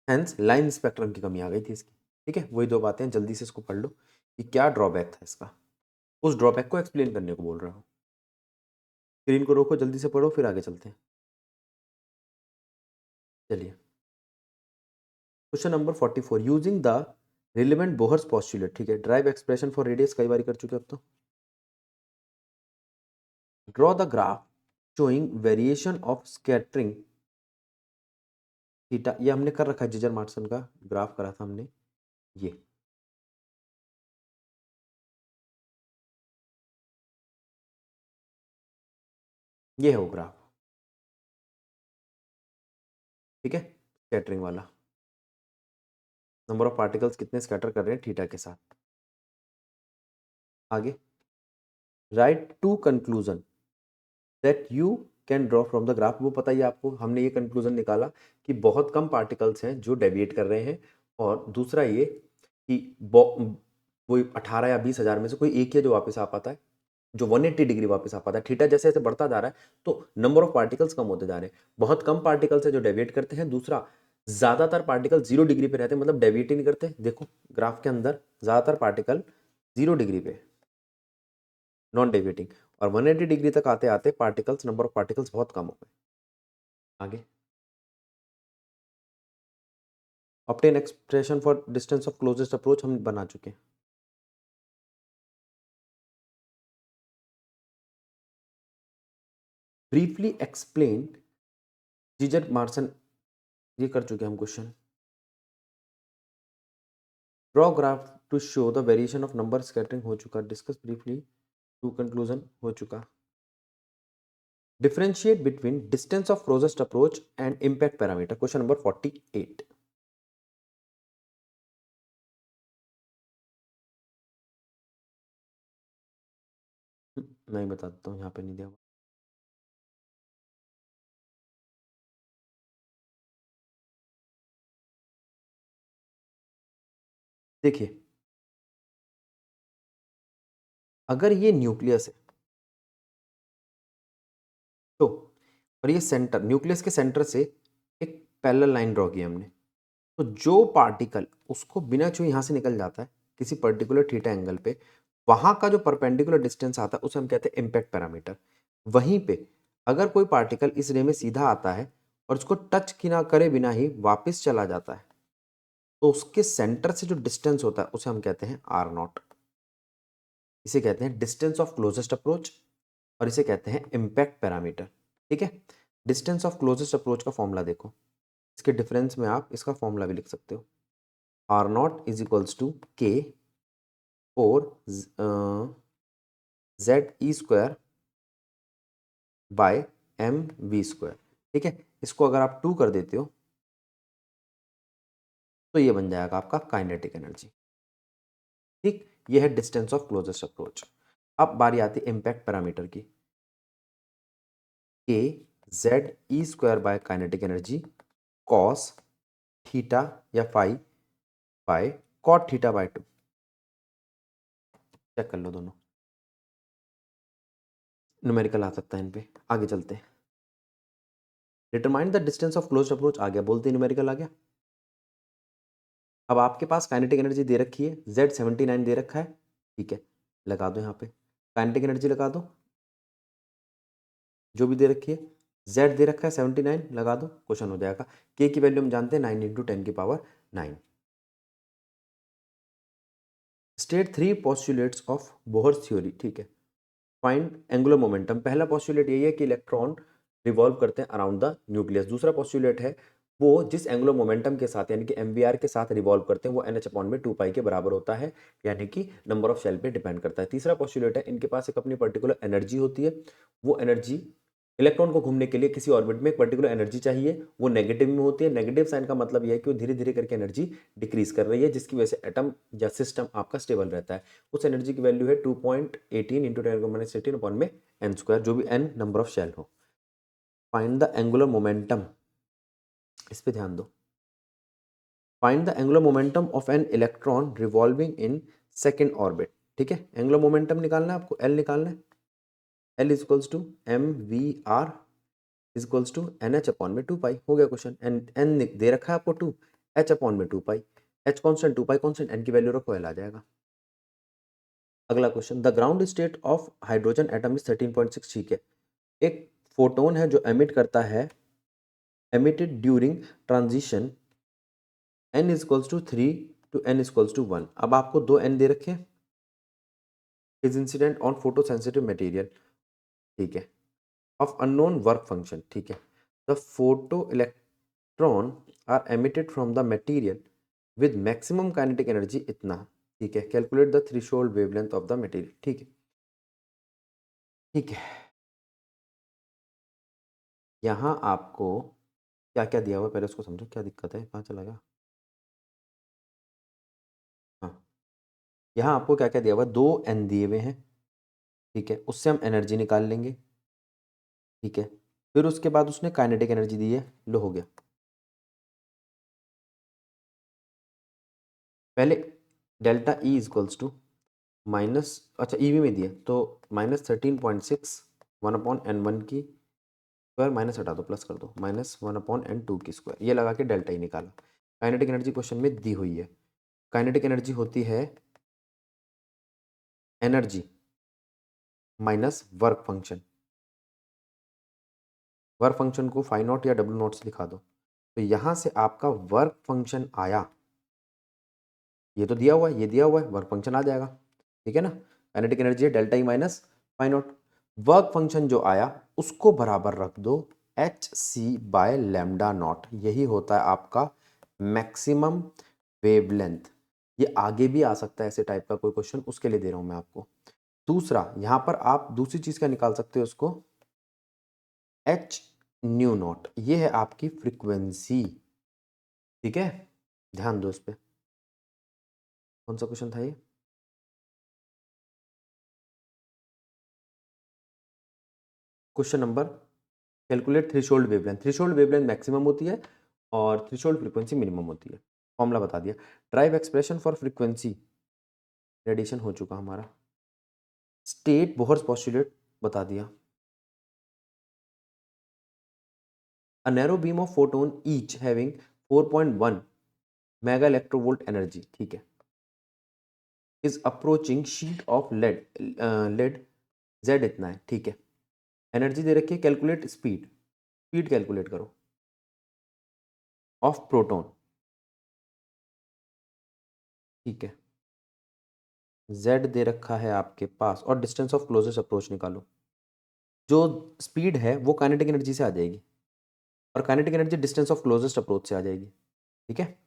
hence line spectrum की कमी आ गई थी इसकी। ठीक है, वही दो बातें, जल्दी से इसको पढ़ लो कि क्या ड्रॉबैक था इसका, उस ड्रॉबैक को एक्सप्लेन करने को बोल रहा हूँ। स्क्रीन को रोको, जल्दी से पढ़ो, फिर आगे चलते हैं। चलिए, question number 44, using the relevant Bohr's postulate. ठीक है, ड्राइव एक्सप्रेशन फॉर रेडियस कई बार कर चुके अब तो। Draw the graph showing variation of scattering theta. ये हमने कर रखा है, जिजर मार्टसन का ग्राफ करा था हमने, ये है वो ग्राफ। ठीक है, स्कैटरिंग वाला, नंबर ऑफ पार्टिकल्स कितने स्कैटर कर रहे हैं थीटा के साथ। आगे, write two conclusion that you can draw from the graph. वो पता ही आपको, हमने ये कंक्लूजन निकाला कि बहुत कम पार्टिकल्स हैं जो डेविएट कर रहे हैं, और दूसरा ये कि कोई 18 या 20 हज़ार में से कोई एक ही है जो वापस आ पाता है, जो 180 डिग्री वापस आ पाता है। थीटा जैसे जैसे बढ़ता जा रहा है तो नंबर ऑफ पार्टिकल्स कम होते जा रहे हैं, बहुत कम पार्टिकल्स है जो डेविएट करते हैं। दूसरा, ज्यादातर पार्टिकल 0 डिग्री पे रहते हैं, मतलब डेविएट ही नहीं करते। देखो ग्राफ के अंदर ज्यादातर पार्टिकल 0 डिग्री पे, नॉन डेविएटिंग, और 180 डिग्री तक आते आते पार्टिकल्स, नंबर ऑफ पार्टिकल्स बहुत कम हो गए। आगे, obtain expression for distance of closest approach हम बना चुके हैं। ब्रीफली एक्सप्लेन जीजर मार्सन, ये कर चुके हैं हम question. Draw graph to show the variation of number scattering हो चुका, डिस्कस ब्रीफली टू कंक्लूजन हो चुका। Differentiate between distance of closest approach and impact parameter, question number 48। मैं बता देता हूँ, यहाँ पे नहीं दिया हुआ। देखिए, अगर ये न्यूक्लियस है तो, और ये सेंटर, न्यूक्लियस के सेंटर से एक पैरेलल लाइन ड्रॉ की हमने, तो जो पार्टिकल उसको बिना छुए यहाँ से निकल जाता है किसी पर्टिकुलर थीटा एंगल पे, वहां का जो परपेंडिकुलर डिस्टेंस आता है उसे हम कहते हैं इम्पैक्ट पैरामीटर। वहीं पे अगर कोई पार्टिकल इस रे में सीधा आता है और उसको टच की ना करे बिना ही वापस चला जाता है, तो उसके सेंटर से जो डिस्टेंस होता है उसे हम कहते हैं आर नॉट। इसे कहते हैं डिस्टेंस ऑफ क्लोजेस्ट अप्रोच, और इसे कहते हैं इम्पैक्ट पैरामीटर। ठीक है, डिस्टेंस ऑफ क्लोजेस्ट अप्रोच का फॉर्मूला देखो, इसके डिफरेंस में आप इसका फॉर्मूला भी लिख सकते हो, R not is equals to k और Z E square by m v square. ठीक है, इसको अगर आप 2 कर देते हो तो ये बन जाएगा आपका काइनेटिक एनर्जी। ठीक, ये है डिस्टेंस ऑफ क्लोजेस्ट अप्रोच। अब बारी आती है इम्पैक्ट पैरामीटर की, k Z E square by kinetic energy cos theta या phi by cot theta by 2। Check कर लो दोनों, न्यूमेरिकल आ सकता है इन पे। आगे चलते हैं, determine the distance of closed approach आ गया, बोलते न्यूमेरिकल आ गया। अब आपके पास काइनेटिक एनर्जी दे रखी है, Z79 दे रखा है। ठीक है, लगा दो यहाँ पे काइनेटिक एनर्जी लगा दो, जो भी दे रखी है। Z दे रखा है 79, लगा दो, क्वेश्चन हो जाएगा। K की वैल्यू हम जानते हैं 9 इंटू 10 की power 9। State 3 postulates of Bohr's theory. ठीक है, फाइंड एंगुलर मोमेंटम। पहला पोस्टुलेट यही है कि इलेक्ट्रॉन रिवॉल्व करते हैं अराउंड द न्यूक्लियस। दूसरा पोस्टुलेट है वो जिस एंगुलर मोमेंटम के साथ यानी कि एमवीआर के साथ रिवॉल्व करते हैं वो NH अपॉन में 2 पाई के बराबर होता है, यानी कि नंबर ऑफ शेल पे डिपेंड करता है। तीसरा पोस्टुलेट है इनके पास एक अपनी पर्टिकुलर एनर्जी होती है, वो एनर्जी इलेक्ट्रॉन को घूमने के लिए किसी ऑर्बिट में एक पर्टिकुलर एनर्जी चाहिए, वो नेगेटिव में होती है। नेगेटिव साइन का मतलब यह है कि वो धीरे धीरे करके एनर्जी डिक्रीज कर रही है, जिसकी वजह से एटम या सिस्टम आपका स्टेबल रहता है। उस एनर्जी की वैल्यू है 2.18 इंटू 10⁻⁻18 अपॉन में n स्क्वायर, जो भी n नंबर ऑफ शेल हो। फाइंड द एंगुलर मोमेंटम, इस पे ध्यान दो। Find the angular momentum of an electron revolving in second orbit. ठीक है। एंगुलर मोमेंटम निकालना है आपको, एल निकालना है। L is equals to M we r is equals to n H upon में 2 पाई। हो गया क्वेश्चन। एन दे रखा है आपको 2, एच अपॉन में 2 pi, h constant 2 pi constant, n की वैल्यू रखो, एल आ जाएगा। अगला question, the ground state of hydrogen atom is 13.6। ठीक है, एक फोटोन है जो एमिट करता है, emitted during transition n is equals to 3 to n is equals to 1। अब आपको 2 n दे रखे हैं, is incident on photo sensitive material, ठीक है, ऑफ अननोन वर्क फंक्शन, ठीक है। The photo electron are emitted from the material with maximum kinetic energy इतना, ठीक है। Calculate the threshold wavelength of the material, ठीक है। ठीक है, यहाँ आपको क्या क्या दिया हुआ है, पहले उसको समझो क्या दिक्कत है, कहाँ चला गया। हाँ, यहाँ आपको क्या क्या दिया हुआ है, 2 n दिए हुए हैं, ठीक है, उससे हम एनर्जी निकाल लेंगे, ठीक है। फिर उसके बाद उसने काइनेटिक एनर्जी दी है, लो हो गया। पहले delta E is equals to minus, अच्छा ईवी में दिया तो -13.6 1/n1 की स्क्वायर, माइनस हटा दो प्लस कर दो, -1/n2 की स्क्वायर, ये लगा के डेल्टा ई निकाला। काइनेटिक एनर्जी क्वेश्चन में दी हुई है। काइनेटिक एनर्जी होती है energy minus work function. Work function को फाई नॉट या डब्ल्यू नॉट से दिखा दो, तो यहाँ से आपका वर्क फंक्शन आया, ये तो दिया हुआ है, ये दिया हुआ है, वर्क फंक्शन आ जाएगा, ठीक है ना। काइनेटिक एनर्जी है delta E minus phi not, work function जो आया उसको बराबर रख दो h C by lambda not, यही होता है आपका मैक्सिमम वेवलेंथ। ये आगे भी आ सकता है ऐसे टाइप का कोई क्वेश्चन, उसके लिए दे रहा हूं मैं आपको। दूसरा, यहां पर आप दूसरी चीज का निकाल सकते हो उसको, एच न्यू नॉट, ये है आपकी फ्रीक्वेंसी, ठीक है। ध्यान दो इस पे, कौन सा क्वेश्चन था ये, question number, calculate threshold wavelength. Threshold wavelength maximum होती है और थ्रेशोल्ड फ्रीक्वेंसी मिनिमम होती है। फॉर्मूला बता दिया। Derive expression for frequency, radiation हो चुका हमारा। स्टेट बोहर्स पोस्टुलेट बता दिया। A narrow beam of photon each having 4.1 mega electronvolt energy, ठीक है, is approaching sheet of lead Z इतना है, ठीक है। एनर्जी दे रखी है, कैलकुलेट स्पीड, स्पीड कैलकुलेट करो ऑफ प्रोटॉन, ठीक है। जेड दे रखा है आपके पास और डिस्टेंस ऑफ क्लोजेस्ट अप्रोच निकालो। जो स्पीड है वो काइनेटिक एनर्जी से आ जाएगी और kinetic energy distance of closest approach से आ जाएगी, ठीक है।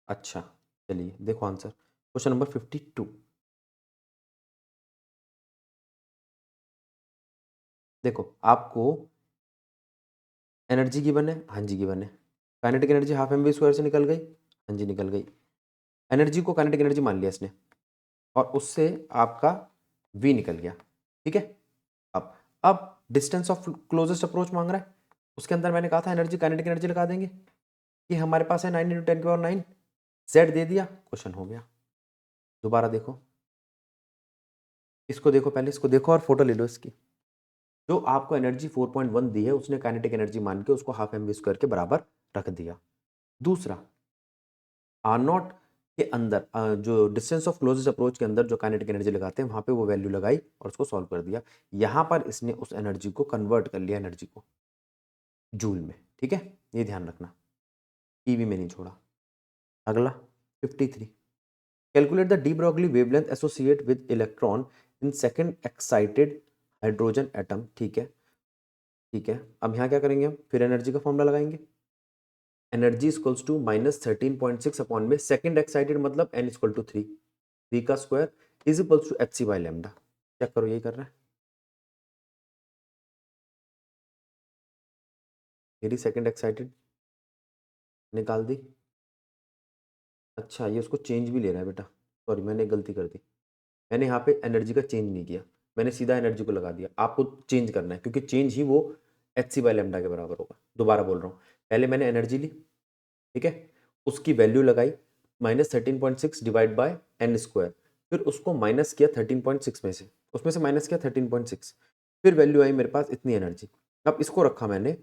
अच्छा, चलिए देखो आंसर, क्वेश्चन नंबर 52। देखो आपको एनर्जी गिवन है, हाँ जी गिवन है। Kinetic energy half m v square से निकल गई, हाँ जी निकल गई। एनर्जी को काइनेटिक एनर्जी मान लिया इसने और उससे आपका वी निकल गया, ठीक है। अब डिस्टेंस ऑफ क्लोजेस्ट अप्रोच मांग रहा है, उसके अंदर मैंने कहा था एनर्जी काइनेटिक एनर्जी लगा देंगे, कि हमारे पास है 9 × 10⁹ जेड दे दिया, क्वेश्चन हो गया। दोबारा देखो, इसको देखो, पहले इसको देखो और फोटो ले लो इसकी। जो आपको एनर्जी 4.1 दी है उसने काइनेटिक एनर्जी मान के उसको हाफ एम वी स्क्वायर के बराबर रख दिया। दूसरा, आर नॉट के अंदर जो डिस्टेंस ऑफ क्लोजेस्ट अप्रोच के अंदर जो काइनेटिक एनर्जी लगाते हैं वहां पे वो वैल्यू लगाई और उसको सॉल्व कर दिया। यहां पर इसने उस एनर्जी को कन्वर्ट कर लिया एनर्जी को जूल में, ठीक है, ये ध्यान रखना, ईवी में नहीं छोड़ा। अगला 53, calculate the de Broglie wavelength associate with electron in second excited hydrogen atom, ठीक है, ठीक है। अब यहाँ क्या करेंगे हम, फिर एनर्जी का फॉर्मूला लगाएंगे। एनर्जी इक्वल्स टू -13.6 अपॉन में सेकंड एक्साइटेड मतलब n इक्वल टू 3, 3 का square is equals to H C by lambda. Check करो, यही कर रहा है, मेरी सेकंड एक्साइटेड निकाल दी। अच्छा, ये उसको चेंज भी ले रहा है बेटा, सॉरी मैंने एक गलती कर दी, मैंने यहाँ पे एनर्जी का चेंज नहीं किया, मैंने सीधा एनर्जी को लगा दिया। आपको चेंज करना है क्योंकि चेंज ही वो एच सी बाई लैम्डा के बराबर होगा। दोबारा बोल रहा हूँ, पहले मैंने एनर्जी ली, ठीक है, उसकी वैल्यू लगाई, -13.6 डिवाइड बाय n स्क्वायर, फिर उसको माइनस किया 13.6 में से, उसमें से माइनस किया 13.6, फिर वैल्यू आई मेरे पास इतनी एनर्जी। अब इसको रखा मैंने,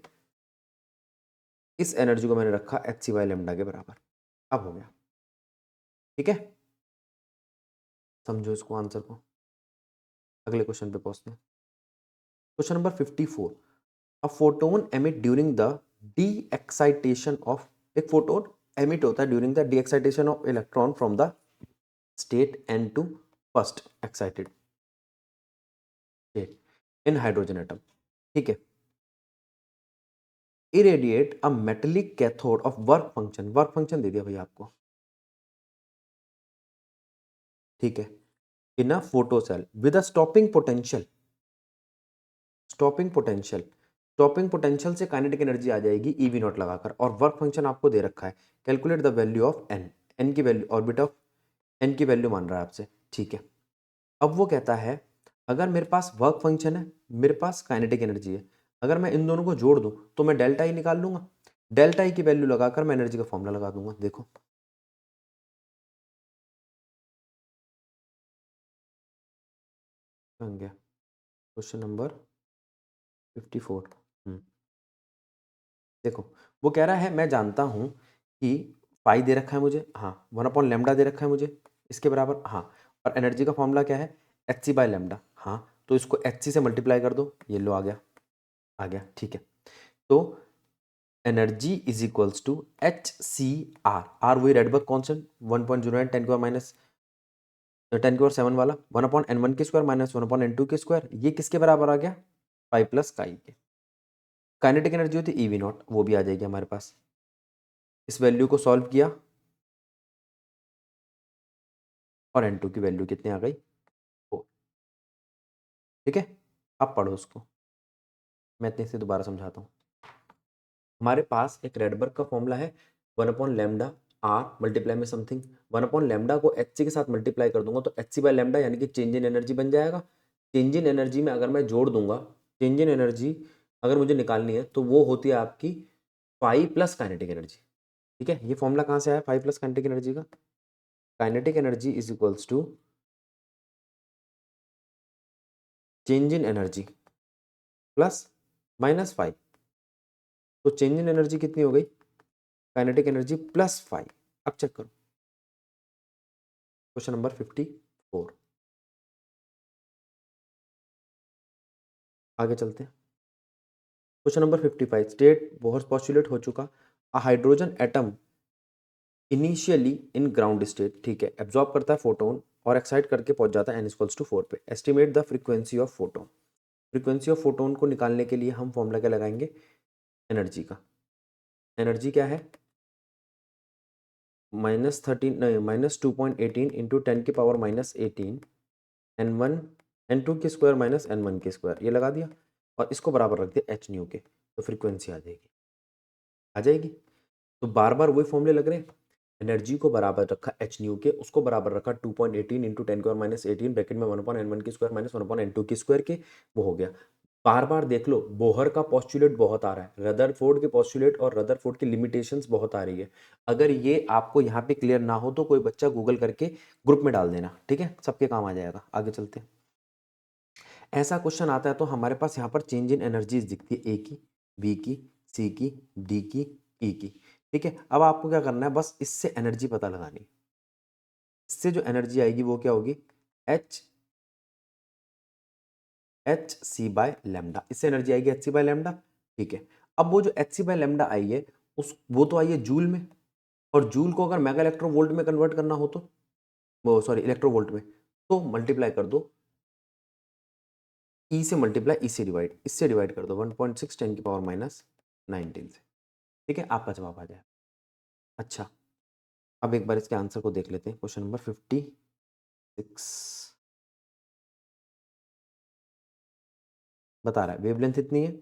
इस एनर्जी को मैंने रखा एच सी बाई लेमडा के बराबर। अब हो गया, ठीक है। समझो इसको, आंसर को। अगले क्वेश्चन पे पहुंचते हैं। Question number 54, a photon emit during the de excitation of, एक फोटोन एमिट होता है during the de excitation of electron from the state n to first excited state in hydrogen atom, ठीक है। Irradiate a metallic cathode of work function, work function दे दिया भैया आपको, ठीक है, in a photo cell with a stopping potential, stopping potential, stopping potential से kinetic energy आ जाएगी ईवी नॉट लगाकर, और वर्क फंक्शन आपको दे रखा है, calculate the value of n, n की वैल्यू, ऑर्बिट ऑफ एन की वैल्यू मान रहा है आपसे, ठीक है। अब वो कहता है अगर मेरे पास वर्क फंक्शन है, मेरे पास काइनेटिक एनर्जी है, अगर मैं इन दोनों को जोड़ दूं तो मैं डेल्टा ई निकाल लूंगा, डेल्टा ई की वैल्यू लगाकर मैं एनर्जी का फॉर्मूला लगा दूंगा। देखो बन गया क्वेश्चन नंबर 54। देखो वो कह रहा है मैं जानता हूं कि पाई दे रखा है मुझे, हाँ, 1/λ दे रखा है मुझे, इसके बराबर, हाँ, और एनर्जी का फॉर्मूला क्या है, एच सी बाई लेमडा, हाँ, तो इसको एच सी से मल्टीप्लाई कर दो, ये लो आ गया, ठीक है। तो energy is equals to H c R, R वही रेडबर्ग कॉन्स्टेंट 1.09 10 की पावर माइनस 10 की पावर 7 वाला, 1/n1 के स्क्वायर माइनस 1/n2 के स्क्वायर, ये किसके बराबर आ गया, पाई प्लस काई के। काइनेटिक एनर्जी होती है ईवी नॉट, वो भी आ जाएगी हमारे पास। इस वैल्यू को सॉल्व किया और n2 की वैल्यू कितनी आ गई, 4, ठीक है। अब पढ़ो उसको, मैं इतने से दोबारा समझाता हूँ। हमारे पास एक रेडबर्ग का फॉर्मूला है 1/λ आर मल्टीप्लाई में समथिंग, 1/λ को एच सी के साथ मल्टीप्लाई कर दूंगा तो एच सी बाई लेमडा यानी कि चेंज इन एनर्जी बन जाएगा। चेंज इन एनर्जी में अगर मैं जोड़ दूंगा, चेंज इन एनर्जी अगर मुझे निकालनी है तो वो होती है आपकी 5 प्लस काइनेटिक एनर्जी, ठीक है। ये फॉर्मूला कहाँ से आया 5 प्लस काइनेटिक एनर्जी का, kinetic energy is equals to change in energy plus -5, तो चेंज इन एनर्जी कितनी हो गई, काइनेटिक एनर्जी +5। अब चेक करो क्वेश्चन नंबर 54, आगे चलते हैं। क्वेश्चन नंबर 55, स्टेट बहुत पॉस्टुलेट हो चुका, a hydrogen atom initially in ground state, ठीक है, एब्जॉर्ब करता है फोटोन और एक्साइट करके पहुंच जाता है n=4 पे। Estimate the frequency of photon, frequency of photon को निकालने के लिए हम फॉर्मूला क्या लगाएंगे, एनर्जी का। एनर्जी क्या है, -13 नहीं -2.18 इंटू 10 की पावर -18 n1 n2 के स्क्वायर माइनस n1 के स्क्वायर, ये लगा दिया और इसको बराबर रख दिया एच न्यू के, तो फ्रीक्वेंसी आ जाएगी, आ जाएगी। तो बार बार वही फॉर्मूले लग रहे हैं, एनर्जी को बराबर रखा एच न्यू के, उसको बराबर रखा 2.18 इंटू 10 की पावर -18 ब्रैकेट में 1/n1 की स्क्वायर माइनस 1/n2 की स्क्वायर के, वो हो गया। बार बार देख लो, बोहर का पॉस्टुलेट बहुत आ रहा है, रदरफोर्ड के पॉस्टुलेट और रदरफोर्ड की लिमिटेशंस बहुत आ रही है। अगर ये आपको यहाँ पे क्लियर ना हो तो कोई बच्चा गूगल करके ग्रुप में डाल देना, ठीक है, सबके काम आ जाएगा। आगे चलते हैं। ऐसा क्वेश्चन आता है तो हमारे पास यहाँ पर चेंज इन एनर्जीज दिखती है, ए की, बी की, सी की, डी की, ई की, ठीक है। अब आपको क्या करना है, बस इससे एनर्जी पता लगानी है। इससे जो एनर्जी आएगी वो क्या होगी, एच सी बाय लेमडा, इससे एनर्जी आएगी एच सी बाय लेमडा, ठीक है। अब वो जो एच सी बाय लेमडा आई है उस वो तो आई है जूल में, और जूल को अगर मेगा इलेक्ट्रोवोल्ट में कन्वर्ट करना हो तो, वो सॉरी इलेक्ट्रोवोल्ट में, तो मल्टीप्लाई कर दो, ई से मल्टीप्लाई, ई से डिवाइड, इससे डिवाइड कर दो 1.6 10 की पावर -19 से, ठीक है, आपका जवाब आ जाए। अच्छा, अब एक बार इसके आंसर को देख लेते हैं। क्वेश्चन नंबर 56 बता रहा है वेवलेंथ इतनी है,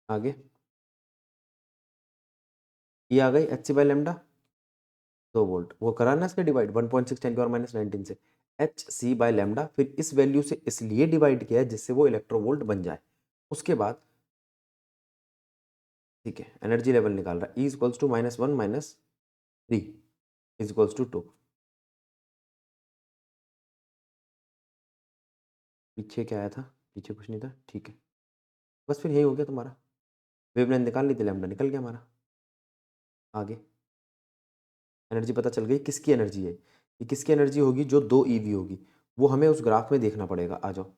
आगे ये आ गई h C by lambda 2 volt, वो करा ना इसके डिवाइड 1.6 10 की पावर -19 से, एच सी बाई लेमडा, फिर इस वैल्यू से इसलिए डिवाइड किया है जिससे वो इलेक्ट्रोवोल्ट बन जाए। उसके बाद ठीक है, एनर्जी लेवल निकाल रहा है, E = -1 -3 = 2, पीछे क्या आया था? पीछे कुछ नहीं था, ठीक है। बस फिर यही हो गया तुम्हारा। वेवलेंथ निकाल ली थी, लैम्डा निकल गया हमारा। आगे एनर्जी पता चल गई, किसकी एनर्जी है ये? किसकी एनर्जी होगी? जो 2 ईवी होगी, वो हमें उस ग्राफ में देखना पड़ेगा। आ जाओ,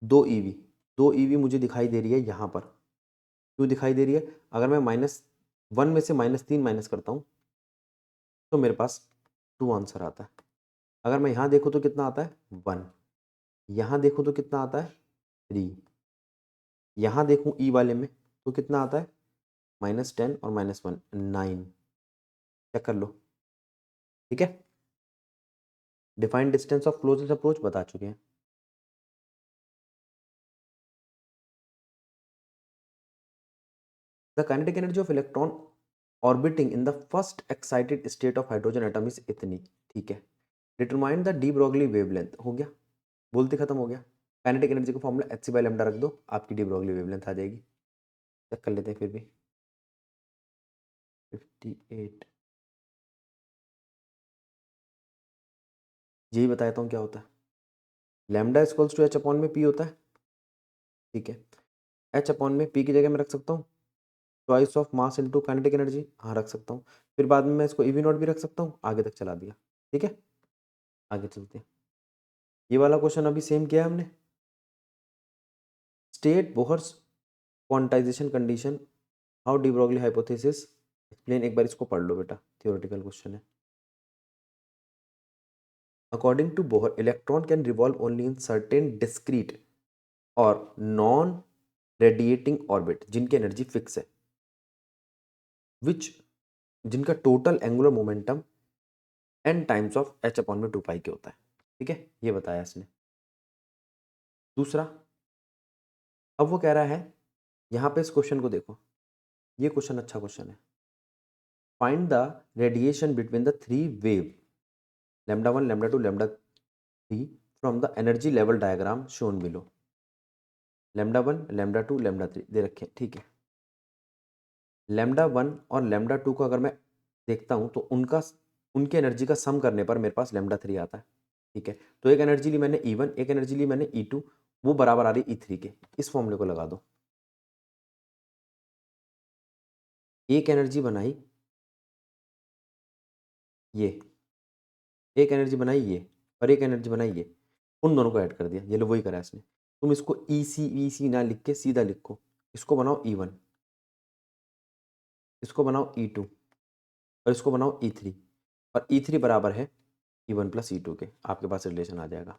2 ईवी, 2 ईवी मुझे दिखाई दे रही है यहाँ पर। क्यों दिखाई दे रही है? अगर मैं -1 में से -3 माइनस करता हूँ तो मेरे पास 2 आंसर आता है। अगर मैं यहाँ देखूँ तो कितना आता है? 1। यहाँ देखूँ तो कितना आता है? 3। यहाँ देखूँ ई वाले में तो कितना आता है? -10 और -1 9। चेक कर लो, ठीक है। Defined distance of closest approach बता चुके हैं। The kinetic energy of electron orbiting in the first excited state of hydrogen atom is इतनी, ठीक है। Determine the D Broglie wavelength, हो गया, बोलते खत्म हो गया। काइनेटिक एनर्जी का फॉर्मूला hc/λ रख दो, आपकी डी ब्रोगली वेवलेंथ आ जाएगी। चेक कर लेते हैं फिर भी। 58, यही बताता हूँ क्या होता है। Lambda equals to H upon में पी होता है, ठीक है। एच अपॉन में पी की जगह मैं रख सकता हूँ choice of mass into kinetic energy, हाँ रख सकता हूँ। फिर बाद में मैं इसको ईवी नॉट भी रख सकता हूँ, आगे तक चला दिया, ठीक है। आगे चलते हैं। ये वाला क्वेश्चन अभी सेम किया है हमने। State Bohr's quantization condition, how de Broglie hypothesis explain. एक बार इसको पढ़ लो बेटा, थियोरेटिकल क्वेश्चन है। According to Bohr electron can revolve only in certain discrete और नॉन रेडिएटिंग ऑर्बिट जिनकी एनर्जी फिक्स है, विच जिनका total angular momentum n times of h upon में 2 पाई के होता है, ठीक है। ये बताया इसने। दूसरा, अब वो कह रहा है, यहाँ पे इस क्वेश्चन को देखो, ये क्वेश्चन अच्छा क्वेश्चन है। Find the radiation between the 3 wave λ1 λ2 λ3 from the energy level diagram shown below. λ1 λ2 λ3 दे रखे, ठीक है। λ1 और λ2 को अगर मैं देखता हूँ तो उनकी एनर्जी का सम करने पर मेरे पास λ3 आता है, ठीक है। तो एक एनर्जी ली मैंने E1, एक एनर्जी ली मैंने E2, वो बराबर आ रही E3 के। इस फॉर्मूले को लगा दो। एक एनर्जी बनाई ये, एक एनर्जी बनाई ये, और एक एनर्जी बनाई ये, उन दोनों को ऐड कर दिया। ये लो, वही करा इसने। तुम इसको ई सी ना लिख के सीधा लिखो, इसको बनाओ E1, इसको बनाओ E2 और इसको बनाओ E3, और E3 बराबर है E1 प्लस E2 के। आपके पास रिलेशन आ जाएगा।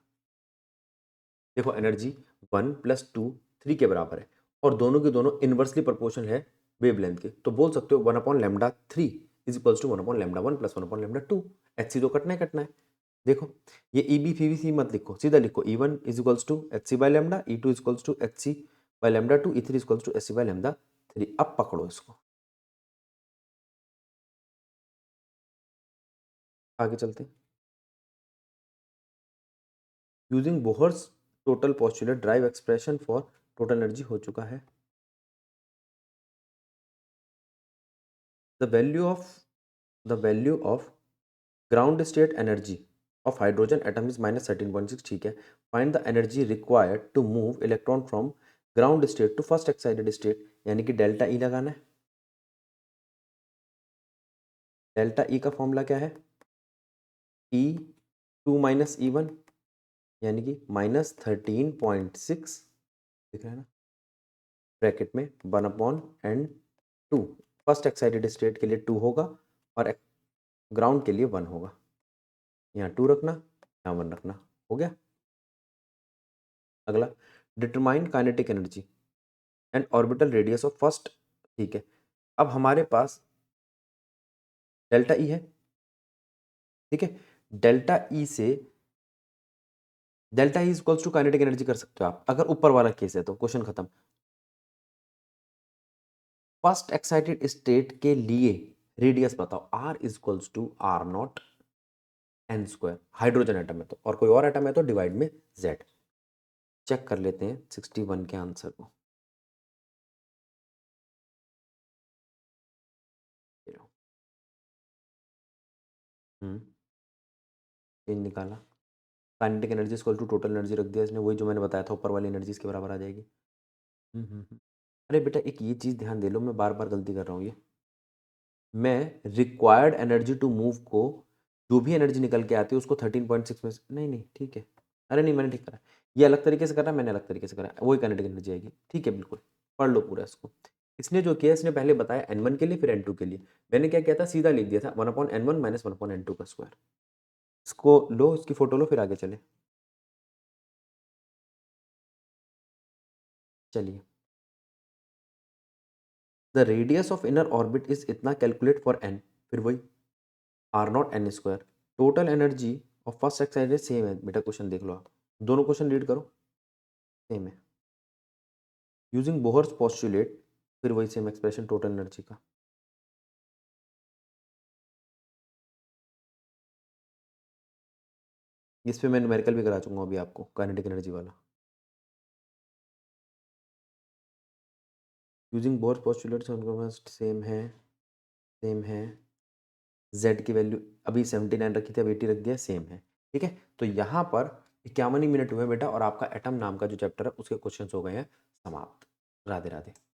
देखो एनर्जी 1 + 2 3 के बराबर है और दोनों के दोनों इन्वर्सली प्रोपोर्शनल है वेवलेंथ के। तो बोल सकते हो 1/λ3 इज इक्वल्स टू 1/λ1 + 1/λ2। HC तो कटना है। देखो ये EB FEVC मत लिखो, सीधा लिखो E1 is equals to HC/λ, E2 is equals to HC/λ2, E3 is equals to HC/λ3। अब पकड़ो इसको, आगे चलते हैं। Using Bohr's total postulate derive expression for total energy हो चुका है। The value of ground state energy of hydrogen atom is -13.6, ठीक है। Find the energy required to move electron from ground state to first excited state, यानी कि delta E लगाना है। Delta ई का फॉर्मूला क्या है? E2 - E1, यानी कि -13.6, दिख रहा है ना, ब्रैकेट में 1/n2। फर्स्ट एक्साइटेड स्टेट के लिए 2 होगा और ग्राउंड के लिए 1 होगा। यहाँ 2 रखना, यहाँ 1 रखना, हो गया। अगला, determine kinetic energy and orbital radius of first, ठीक है। अब हमारे पास डेल्टा ई है, ठीक है। डेल्टा ई से delta E equals to kinetic energy कर सकते हो आप, अगर ऊपर वाला केस है तो क्वेश्चन खत्म। फर्स्ट एक्साइटेड स्टेट के लिए रेडियस बताओ, R equals to R0 n²। Hydrogen atom है तो, और कोई और एटम है तो डिवाइड में Z। चेक कर लेते हैं 61 के आंसर को। ये निकाला, kinetic energy equal to total energy रख दिया इसने, वही जो मैंने बताया था ऊपर वाली एनर्जी इसके बराबर आ जाएगी। अरे बेटा एक ये चीज़ ध्यान दे लो, मैं बार बार गलती कर रहा हूँ ये। मैं रिक्वायर्ड एनर्जी टू मूव को जो भी एनर्जी निकल के आती है उसको 13.6 में नहीं नहीं ठीक है। अरे नहीं मैंने ठीक करा, ये अलग तरीके से करा, मैंने अलग तरीके से करा, वही काइनेटिक एनर्जी आएगी। ठीक है बिल्कुल, पढ़ लो पूरा इसको। इसने जो किया इसने पहले बताया n1 के लिए फिर n2 के लिए, मैंने क्या किया था सीधा लिख दिया था 1/n1 माइनस 1/n2 का स्क्वायर। इसको लो, इसकी फोटो लो फिर आगे चले। चलिए, the radius of inner orbit is इतना, कैलकुलेट फॉर n, फिर वही R not an square. Total energy of first excited same है बेटा, क्वेश्चन देख लो आप, दोनों क्वेश्चन रीड करो, सेम है। यूजिंग बोहर्स पोस्टुलेट, फिर वही सेम एक्सप्रेशन टोटल एनर्जी का। इस पे मैं न्यूमेरिकल भी करा चूंगा अभी आपको, काइनेटिक एनर्जी वाला। यूजिंग बोहर्स पोस्टुलेट सेम है, सेम है। z की वैल्यू अभी 79 रखी थी, अब 80 रख दिया, सेम है। ठीक है, तो यहाँ पर 51 ही मिनट हुए बेटा और आपका एटम नाम का जो चैप्टर है उसके क्वेश्चंस हो गए हैं समाप्त। राधे राधे।